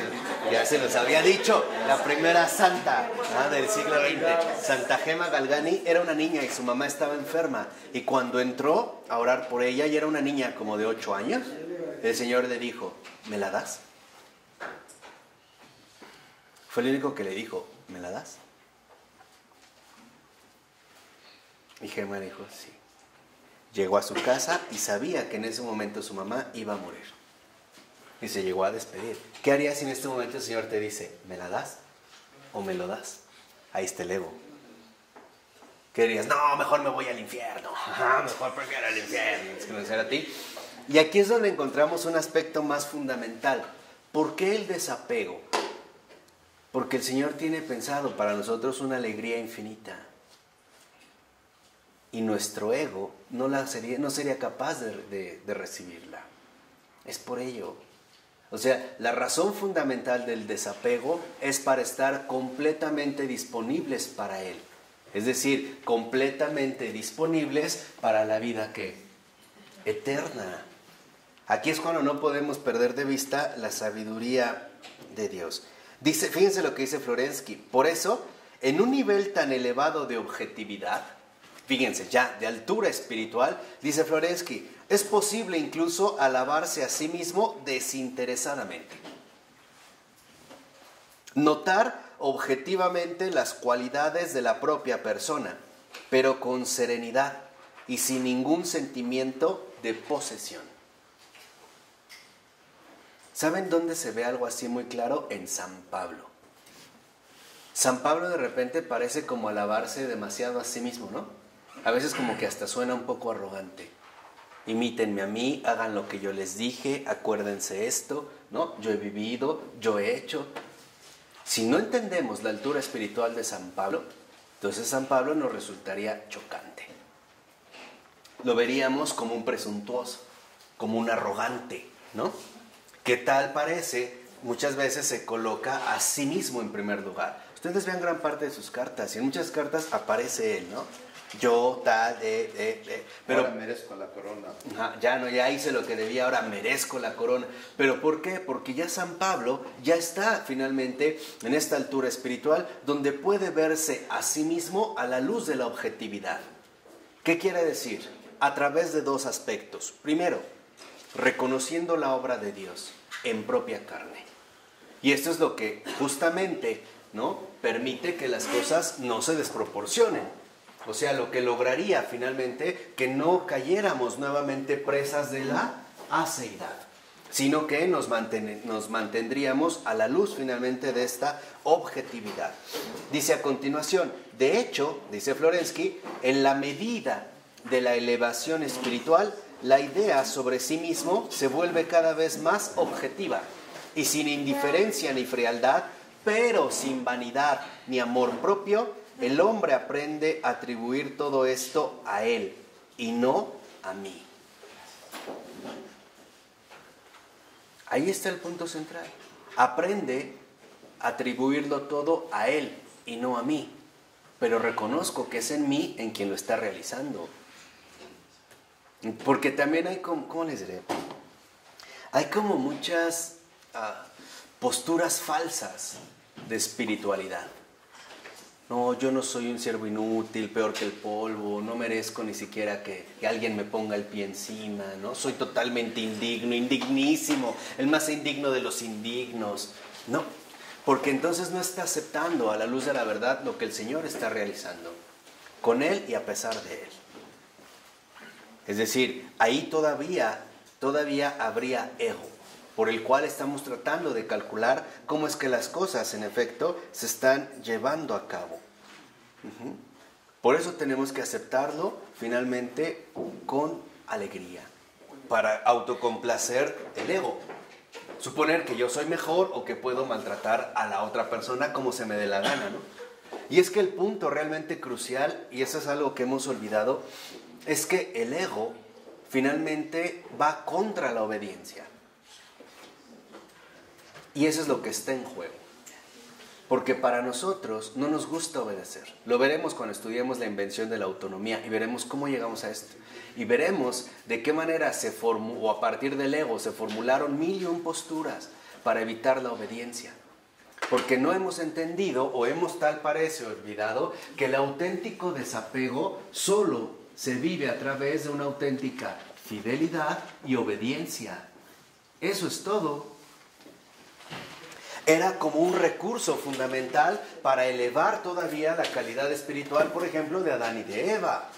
ya se los había dicho, la primera santa del siglo XX. Santa Gema Galgani era una niña y su mamá estaba enferma. Y cuando entró a orar por ella, y era una niña como de 8 años, el Señor le dijo, ¿me la das? Fue el único que le dijo, ¿me la das? Y Gema dijo, sí. Llegó a su casa y sabía que en ese momento su mamá iba a morir. Y se llegó a despedir. ¿Qué harías si en este momento el Señor te dice, ¿me la das o me lo das? Ahí está el ego. ¿Qué dirías? No, mejor me voy al infierno. Mejor prefiero el infierno. Es que no sea a ti. Y aquí es donde encontramos un aspecto más fundamental. ¿Por qué el desapego? Porque el Señor tiene pensado para nosotros una alegría infinita. Y nuestro ego no sería capaz de recibirla. Es por ello. O sea, la razón fundamental del desapego es para estar completamente disponibles para Él. Es decir, completamente disponibles para la vida ¿qué? Eterna. Aquí es cuando no podemos perder de vista la sabiduría de Dios. Fíjense lo que dice Florensky. Por eso, en un nivel tan elevado de objetividad, fíjense, ya de altura espiritual, dice Florensky, es posible incluso alabarse a sí mismo desinteresadamente. Notar objetivamente las cualidades de la propia persona, pero con serenidad y sin ningún sentimiento de posesión. ¿Saben dónde se ve algo así muy claro? En San Pablo. San Pablo de repente parece como alabarse demasiado a sí mismo, ¿no? A veces como que hasta suena un poco arrogante. Imítenme a mí, hagan lo que yo les dije, acuérdense esto, ¿no? Yo he vivido, yo he hecho. Si no entendemos la altura espiritual de San Pablo, entonces San Pablo nos resultaría chocante. Lo veríamos como un presuntuoso, como un arrogante, ¿no? ¿Qué tal parece? Muchas veces se coloca a sí mismo en primer lugar. Ustedes vean gran parte de sus cartas, y en muchas cartas aparece él, ¿no? Yo, tal, pero ahora merezco la corona. Ya hice lo que debía, ahora merezco la corona. ¿Pero por qué? Porque ya San Pablo ya está finalmente en esta altura espiritual donde puede verse a sí mismo a la luz de la objetividad. ¿Qué quiere decir? A través de dos aspectos. Primero, reconociendo la obra de Dios en propia carne. Y esto es lo que justamente, ¿no?, permite que las cosas no se desproporcionen. O sea, lo que lograría finalmente que no cayéramos nuevamente presas de la aceidad, sino que nos mantendríamos a la luz finalmente de esta objetividad. Dice a continuación, de hecho, dice Florensky, en la medida de la elevación espiritual, la idea sobre sí mismo se vuelve cada vez más objetiva y sin indiferencia ni frialdad, pero sin vanidad ni amor propio, el hombre aprende a atribuir todo esto a él y no a mí. Ahí está el punto central. Aprende a atribuirlo todo a él y no a mí, pero reconozco que es en mí en quien lo está realizando. Porque también hay como, ¿cómo les diré? Hay como muchas posturas falsas de espiritualidad. No, yo no soy un siervo inútil, peor que el polvo, no merezco ni siquiera que alguien me ponga el pie encima, ¿no? Soy totalmente indigno, indignísimo, el más indigno de los indignos. No, porque entonces no está aceptando a la luz de la verdad lo que el Señor está realizando, con Él y a pesar de Él. Es decir, ahí todavía habría ego, por el cual estamos tratando de calcular cómo es que las cosas, en efecto, se están llevando a cabo. Por eso tenemos que aceptarlo, finalmente, con alegría, para autocomplacer el ego. Suponer que yo soy mejor o que puedo maltratar a la otra persona como se me dé la gana, ¿no? Y es que el punto realmente crucial, y eso es algo que hemos olvidado, es que el ego finalmente va contra la obediencia. Y eso es lo que está en juego. Porque para nosotros no nos gusta obedecer. Lo veremos cuando estudiemos la invención de la autonomía y veremos cómo llegamos a esto. Y veremos de qué manera se formó, o a partir del ego se formularon 1001 posturas para evitar la obediencia. Porque no hemos entendido, o hemos tal parece olvidado, que el auténtico desapego solo se vive a través de una auténtica fidelidad y obediencia. Eso es todo. Era como un recurso fundamental para elevar todavía la calidad espiritual, por ejemplo, de Adán y de Eva.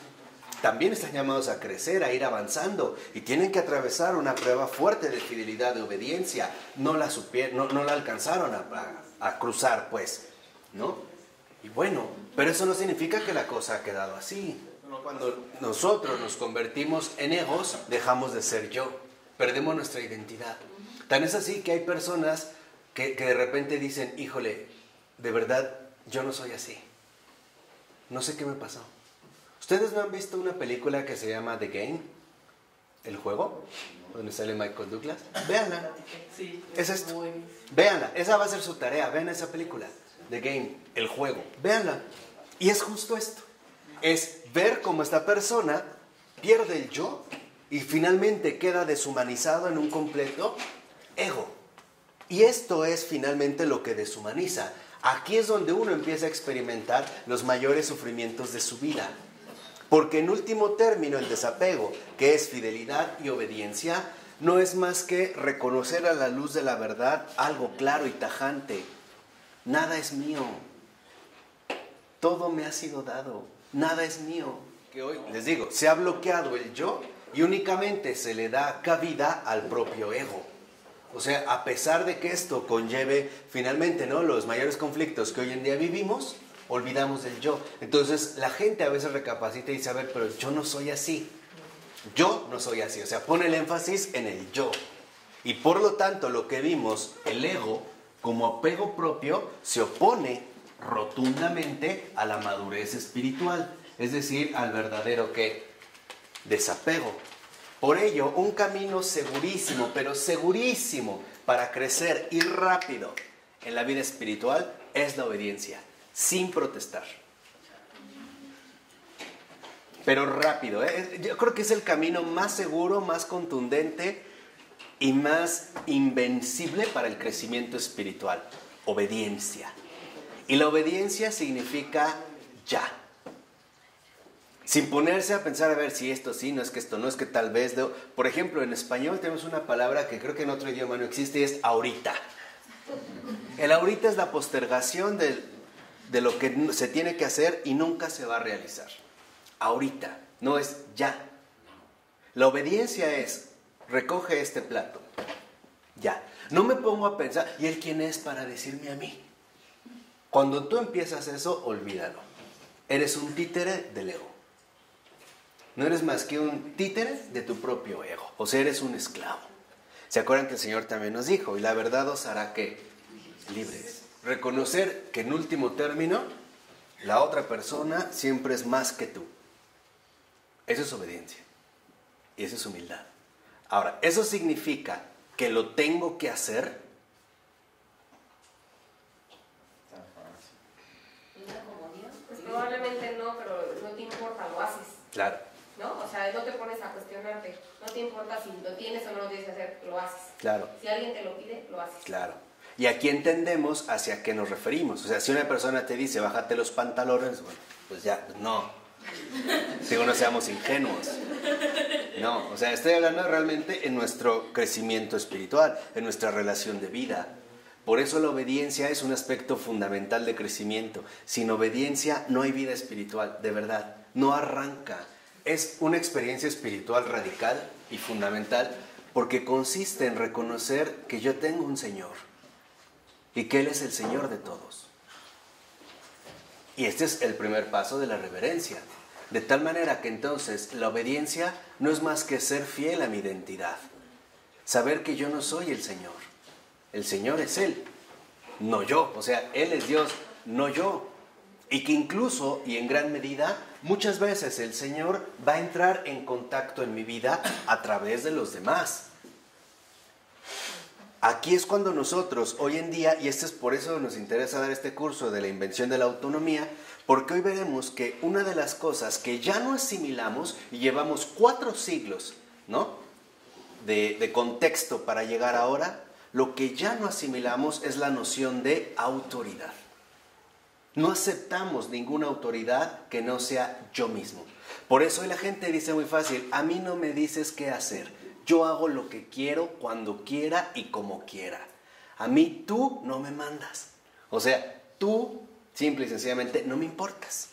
También están llamados a crecer, a ir avanzando, y tienen que atravesar una prueba fuerte de fidelidad, de obediencia. No la alcanzaron a cruzar, pues, ¿no? Y bueno, pero eso no significa que la cosa ha quedado así. Cuando nosotros nos convertimos en egos, dejamos de ser yo, perdemos nuestra identidad. Tan es así que hay personas que de repente dicen, híjole, de verdad, yo no soy así. No sé qué me pasó. ¿Ustedes no han visto una película que se llama The Game? ¿El juego? Donde sale Michael Douglas. Véanla. Sí, Es esto. Véanla. Esa va a ser su tarea. Vean esa película. The Game. El juego. Véanla. Y es justo esto. Es ver cómo esta persona pierde el yo y finalmente queda deshumanizado en un completo ego. Y esto es finalmente lo que deshumaniza. Aquí es donde uno empieza a experimentar los mayores sufrimientos de su vida. Porque en último término el desapego, que es fidelidad y obediencia, no es más que reconocer a la luz de la verdad algo claro y tajante. Nada es mío. Todo me ha sido dado. Nada es mío. Que hoy, les digo, se ha bloqueado el yo y únicamente se le da cabida al propio ego. O sea, a pesar de que esto conlleve finalmente, ¿no?, los mayores conflictos que hoy en día vivimos, olvidamos del yo. Entonces la gente a veces recapacita y dice, a ver, pero yo no soy así. Yo no soy así. O sea, pone el énfasis en el yo. Y por lo tanto, lo que vimos, el ego, como apego propio, se opone rotundamente a la madurez espiritual. Es decir, al verdadero ¿qué? Desapego. Por ello, un camino segurísimo, pero segurísimo, para crecer y rápido en la vida espiritual es la obediencia, sin protestar. Pero rápido, ¿eh? Yo creo que es el camino más seguro, más contundente y más invencible para el crecimiento espiritual. Obediencia. Y la obediencia significa ya. Sin ponerse a pensar, a ver si esto sí, no es que esto no, es que tal vez... Por ejemplo, en español tenemos una palabra que creo que en otro idioma no existe y es ahorita. El ahorita es la postergación de lo que se tiene que hacer y nunca se va a realizar. Ahorita, no es ya. La obediencia es, recoge este plato, ya. No me pongo a pensar, ¿y él quién es para decirme a mí? Cuando tú empiezas eso, olvídalo. Eres un títere del ego. No eres más que un títere de tu propio ego. O sea, eres un esclavo. ¿Se acuerdan que el Señor también nos dijo? Y la verdad os hará ¿qué? Libres. Reconocer que en último término, la otra persona siempre es más que tú. Eso es obediencia. Y eso es humildad. Ahora, ¿eso significa que lo tengo que hacer? Pues probablemente no, pero no te importa, lo haces. Claro. ¿No? O sea, no te pones a cuestionarte. No te importa si lo tienes o no lo tienes que hacer, lo haces. Claro. Si alguien te lo pide, lo haces. Claro. Y aquí entendemos hacia qué nos referimos. O sea, si una persona te dice, bájate los pantalones, bueno, pues ya, pues no. Digo, no seamos ingenuos. No, o sea, estoy hablando realmente en nuestro crecimiento espiritual, en nuestra relación de vida. Por eso la obediencia es un aspecto fundamental de crecimiento. Sin obediencia no hay vida espiritual, de verdad, no arranca. Es una experiencia espiritual radical y fundamental porque consiste en reconocer que yo tengo un Señor y que Él es el Señor de todos. Y este es el primer paso de la reverencia. De tal manera que entonces la obediencia no es más que ser fiel a mi identidad. Saber que yo no soy el Señor. El Señor es Él, no yo. O sea, Él es Dios, no yo. Y que incluso, y en gran medida, muchas veces el Señor va a entrar en contacto en mi vida a través de los demás. Aquí es cuando nosotros, hoy en día, y esto es por eso nos interesa dar este curso de la invención de la autonomía, porque hoy veremos que una de las cosas que ya no asimilamos, y llevamos 4 siglos, ¿no?, de contexto para llegar ahora, lo que ya no asimilamos es la noción de autoridad. No aceptamos ninguna autoridad que no sea yo mismo. Por eso hoy la gente dice muy fácil, a mí no me dices qué hacer. Yo hago lo que quiero, cuando quiera y como quiera. A mí tú no me mandas. O sea, tú simple y sencillamente no me importas.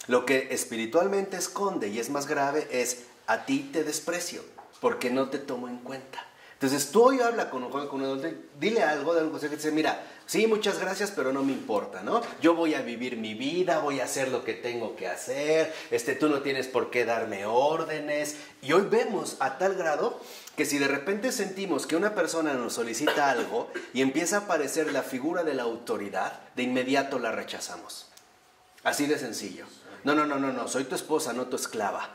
Lo que espiritualmente esconde y es más grave es a ti te desprecio porque no te tomo en cuenta. Entonces tú hoy habla con un joven, con un adulto, dile algo de algo que dice, mira, sí, muchas gracias, pero no me importa, ¿no? Yo voy a vivir mi vida, voy a hacer lo que tengo que hacer, tú no tienes por qué darme órdenes. Y hoy vemos a tal grado que si de repente sentimos que una persona nos solicita algo y empieza a aparecer la figura de la autoridad, de inmediato la rechazamos. Así de sencillo. No, soy tu esposa, no tu esclava.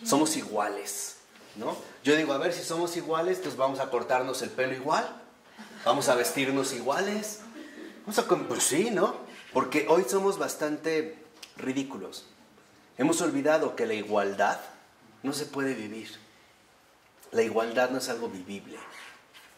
Somos iguales, ¿no? Yo digo, a ver, si somos iguales, pues vamos a cortarnos el pelo igual, vamos a vestirnos iguales, pues sí, ¿no? Porque hoy somos bastante ridículos. Hemos olvidado que la igualdad no se puede vivir. La igualdad no es algo vivible.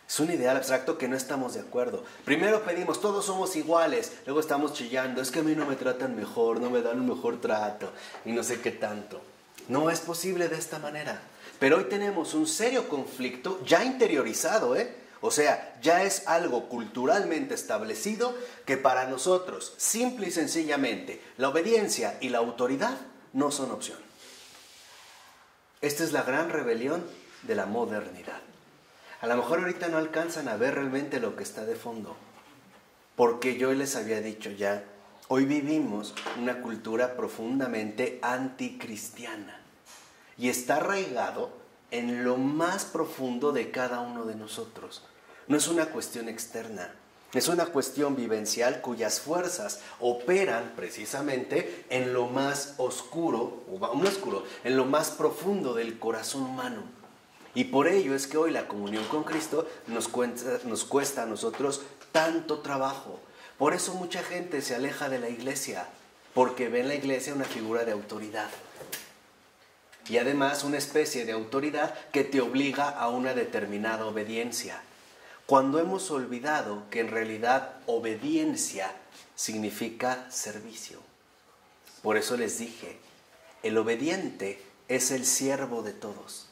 Es un ideal abstracto que no estamos de acuerdo. Primero pedimos, todos somos iguales, luego estamos chillando, es que a mí no me tratan mejor, no me dan un mejor trato, y no sé qué tanto. No es posible de esta manera. Pero hoy tenemos un serio conflicto ya interiorizado, O sea, ya es algo culturalmente establecido que para nosotros, simple y sencillamente, la obediencia y la autoridad no son opción. Esta es la gran rebelión de la modernidad. A lo mejor ahorita no alcanzan a ver realmente lo que está de fondo, porque yo les había dicho ya, hoy vivimos una cultura profundamente anticristiana. Y está arraigado en lo más profundo de cada uno de nosotros. No es una cuestión externa, es una cuestión vivencial cuyas fuerzas operan precisamente en lo más oscuro, en lo más profundo del corazón humano. Y por ello es que hoy la comunión con Cristo nos cuesta a nosotros tanto trabajo. Por eso mucha gente se aleja de la iglesia, porque ve en la iglesia una figura de autoridad. Y además una especie de autoridad que te obliga a una determinada obediencia. Cuando hemos olvidado que en realidad obediencia significa servicio. Por eso les dije, el obediente es el siervo de todos,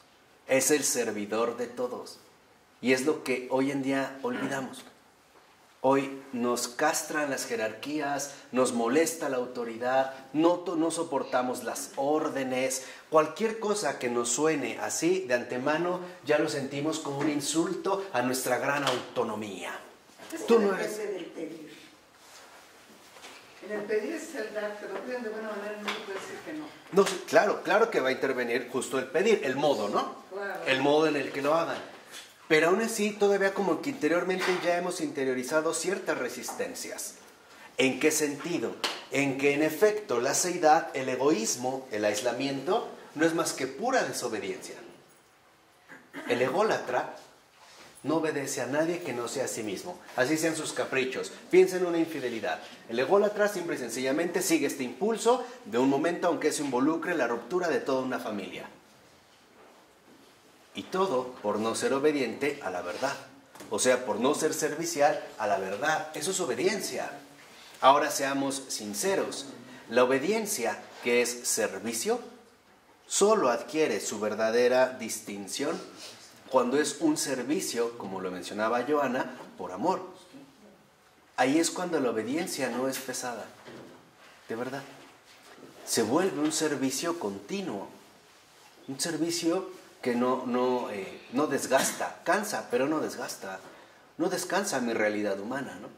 es el servidor de todos. Y es lo que hoy en día olvidamos. Hoy nos castran las jerarquías, nos molesta la autoridad, no soportamos las órdenes. Cualquier cosa que nos suene así de antemano ya lo sentimos como un insulto a nuestra gran autonomía. Tú no eres del pedir. En el pedir es el dar, pero piden de buena manera, no puede decir que no. No, claro que va a intervenir justo el pedir, el modo, ¿no? Claro. El modo en el que lo hagan. Pero aún así, todavía como que interiormente ya hemos interiorizado ciertas resistencias. ¿En qué sentido? En que en efecto la seidad, el egoísmo, el aislamiento, no es más que pura desobediencia. El ególatra no obedece a nadie que no sea a sí mismo. Así sean sus caprichos. Piensa en una infidelidad. El ególatra simple y sencillamente sigue este impulso de un momento, aunque eso involucre la ruptura de toda una familia. Y todo por no ser obediente a la verdad. o sea, por no ser servicial a la verdad. Eso es obediencia. Ahora seamos sinceros. La obediencia, que es servicio, solo adquiere su verdadera distinción cuando es un servicio, como lo mencionaba Joana, por amor. Ahí es cuando la obediencia no es pesada, de verdad. Se vuelve un servicio continuo, un servicio que no desgasta, cansa, pero no desgasta. No descansa mi realidad humana, ¿no?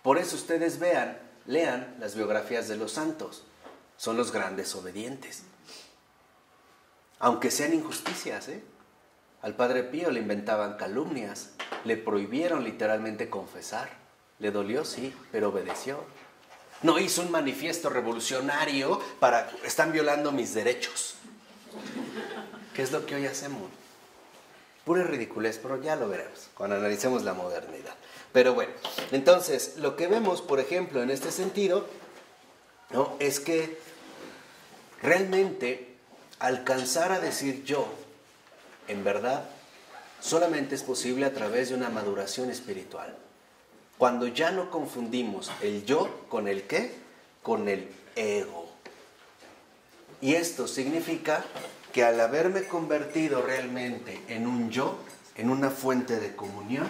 Por eso ustedes lean las biografías de los santos. Son los grandes obedientes. Aunque sean injusticias, ¿eh? Al Padre Pío le inventaban calumnias, le prohibieron literalmente confesar. Le dolió, sí, pero obedeció. No hizo un manifiesto revolucionario para, están violando mis derechos. ¿Qué es lo que hoy hacemos? Pura ridiculez, pero ya lo veremos cuando analicemos la modernidad. Pero bueno, entonces, lo que vemos, por ejemplo, en este sentido, ¿no?, es que realmente alcanzar a decir yo, en verdad, solamente es posible a través de una maduración espiritual. Cuando ya no confundimos el yo con el qué, con el ego. Y esto significa que al haberme convertido realmente en un yo, en una fuente de comunión,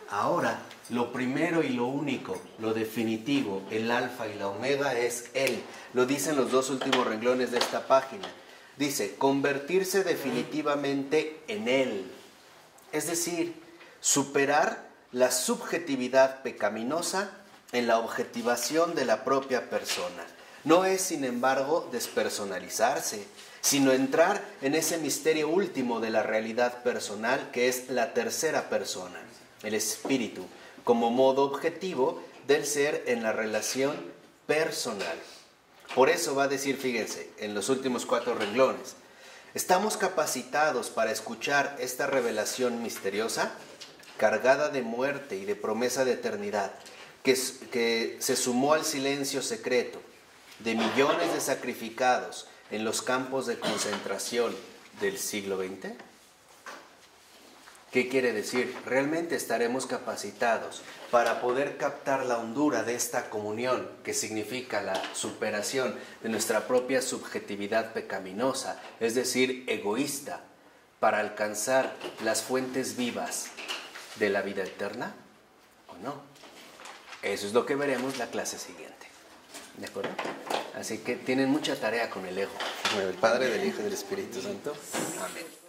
ahora lo primero y lo único, lo definitivo, el alfa y la omega es Él. Lo dicen los dos últimos renglones de esta página. Dice, convertirse definitivamente en Él. Es decir, superar la subjetividad pecaminosa en la objetivación de la propia persona. No es, sin embargo, despersonalizarse, sino entrar en ese misterio último de la realidad personal, que es la tercera persona, el espíritu, como modo objetivo del ser en la relación personal. Por eso va a decir, fíjense, en los últimos 4 renglones, ¿estamos capacitados para escuchar esta revelación misteriosa, cargada de muerte y de promesa de eternidad, que se sumó al silencio secreto de millones de sacrificados en los campos de concentración del siglo XX? ¿Qué quiere decir? ¿Realmente estaremos capacitados para poder captar la hondura de esta comunión, que significa la superación de nuestra propia subjetividad pecaminosa, es decir, egoísta, para alcanzar las fuentes vivas de la vida eterna o no? Eso es lo que veremos la clase siguiente. ¿De acuerdo? Así que tienen mucha tarea con el ego. El Padre, del Hijo y del Espíritu Santo. Amén.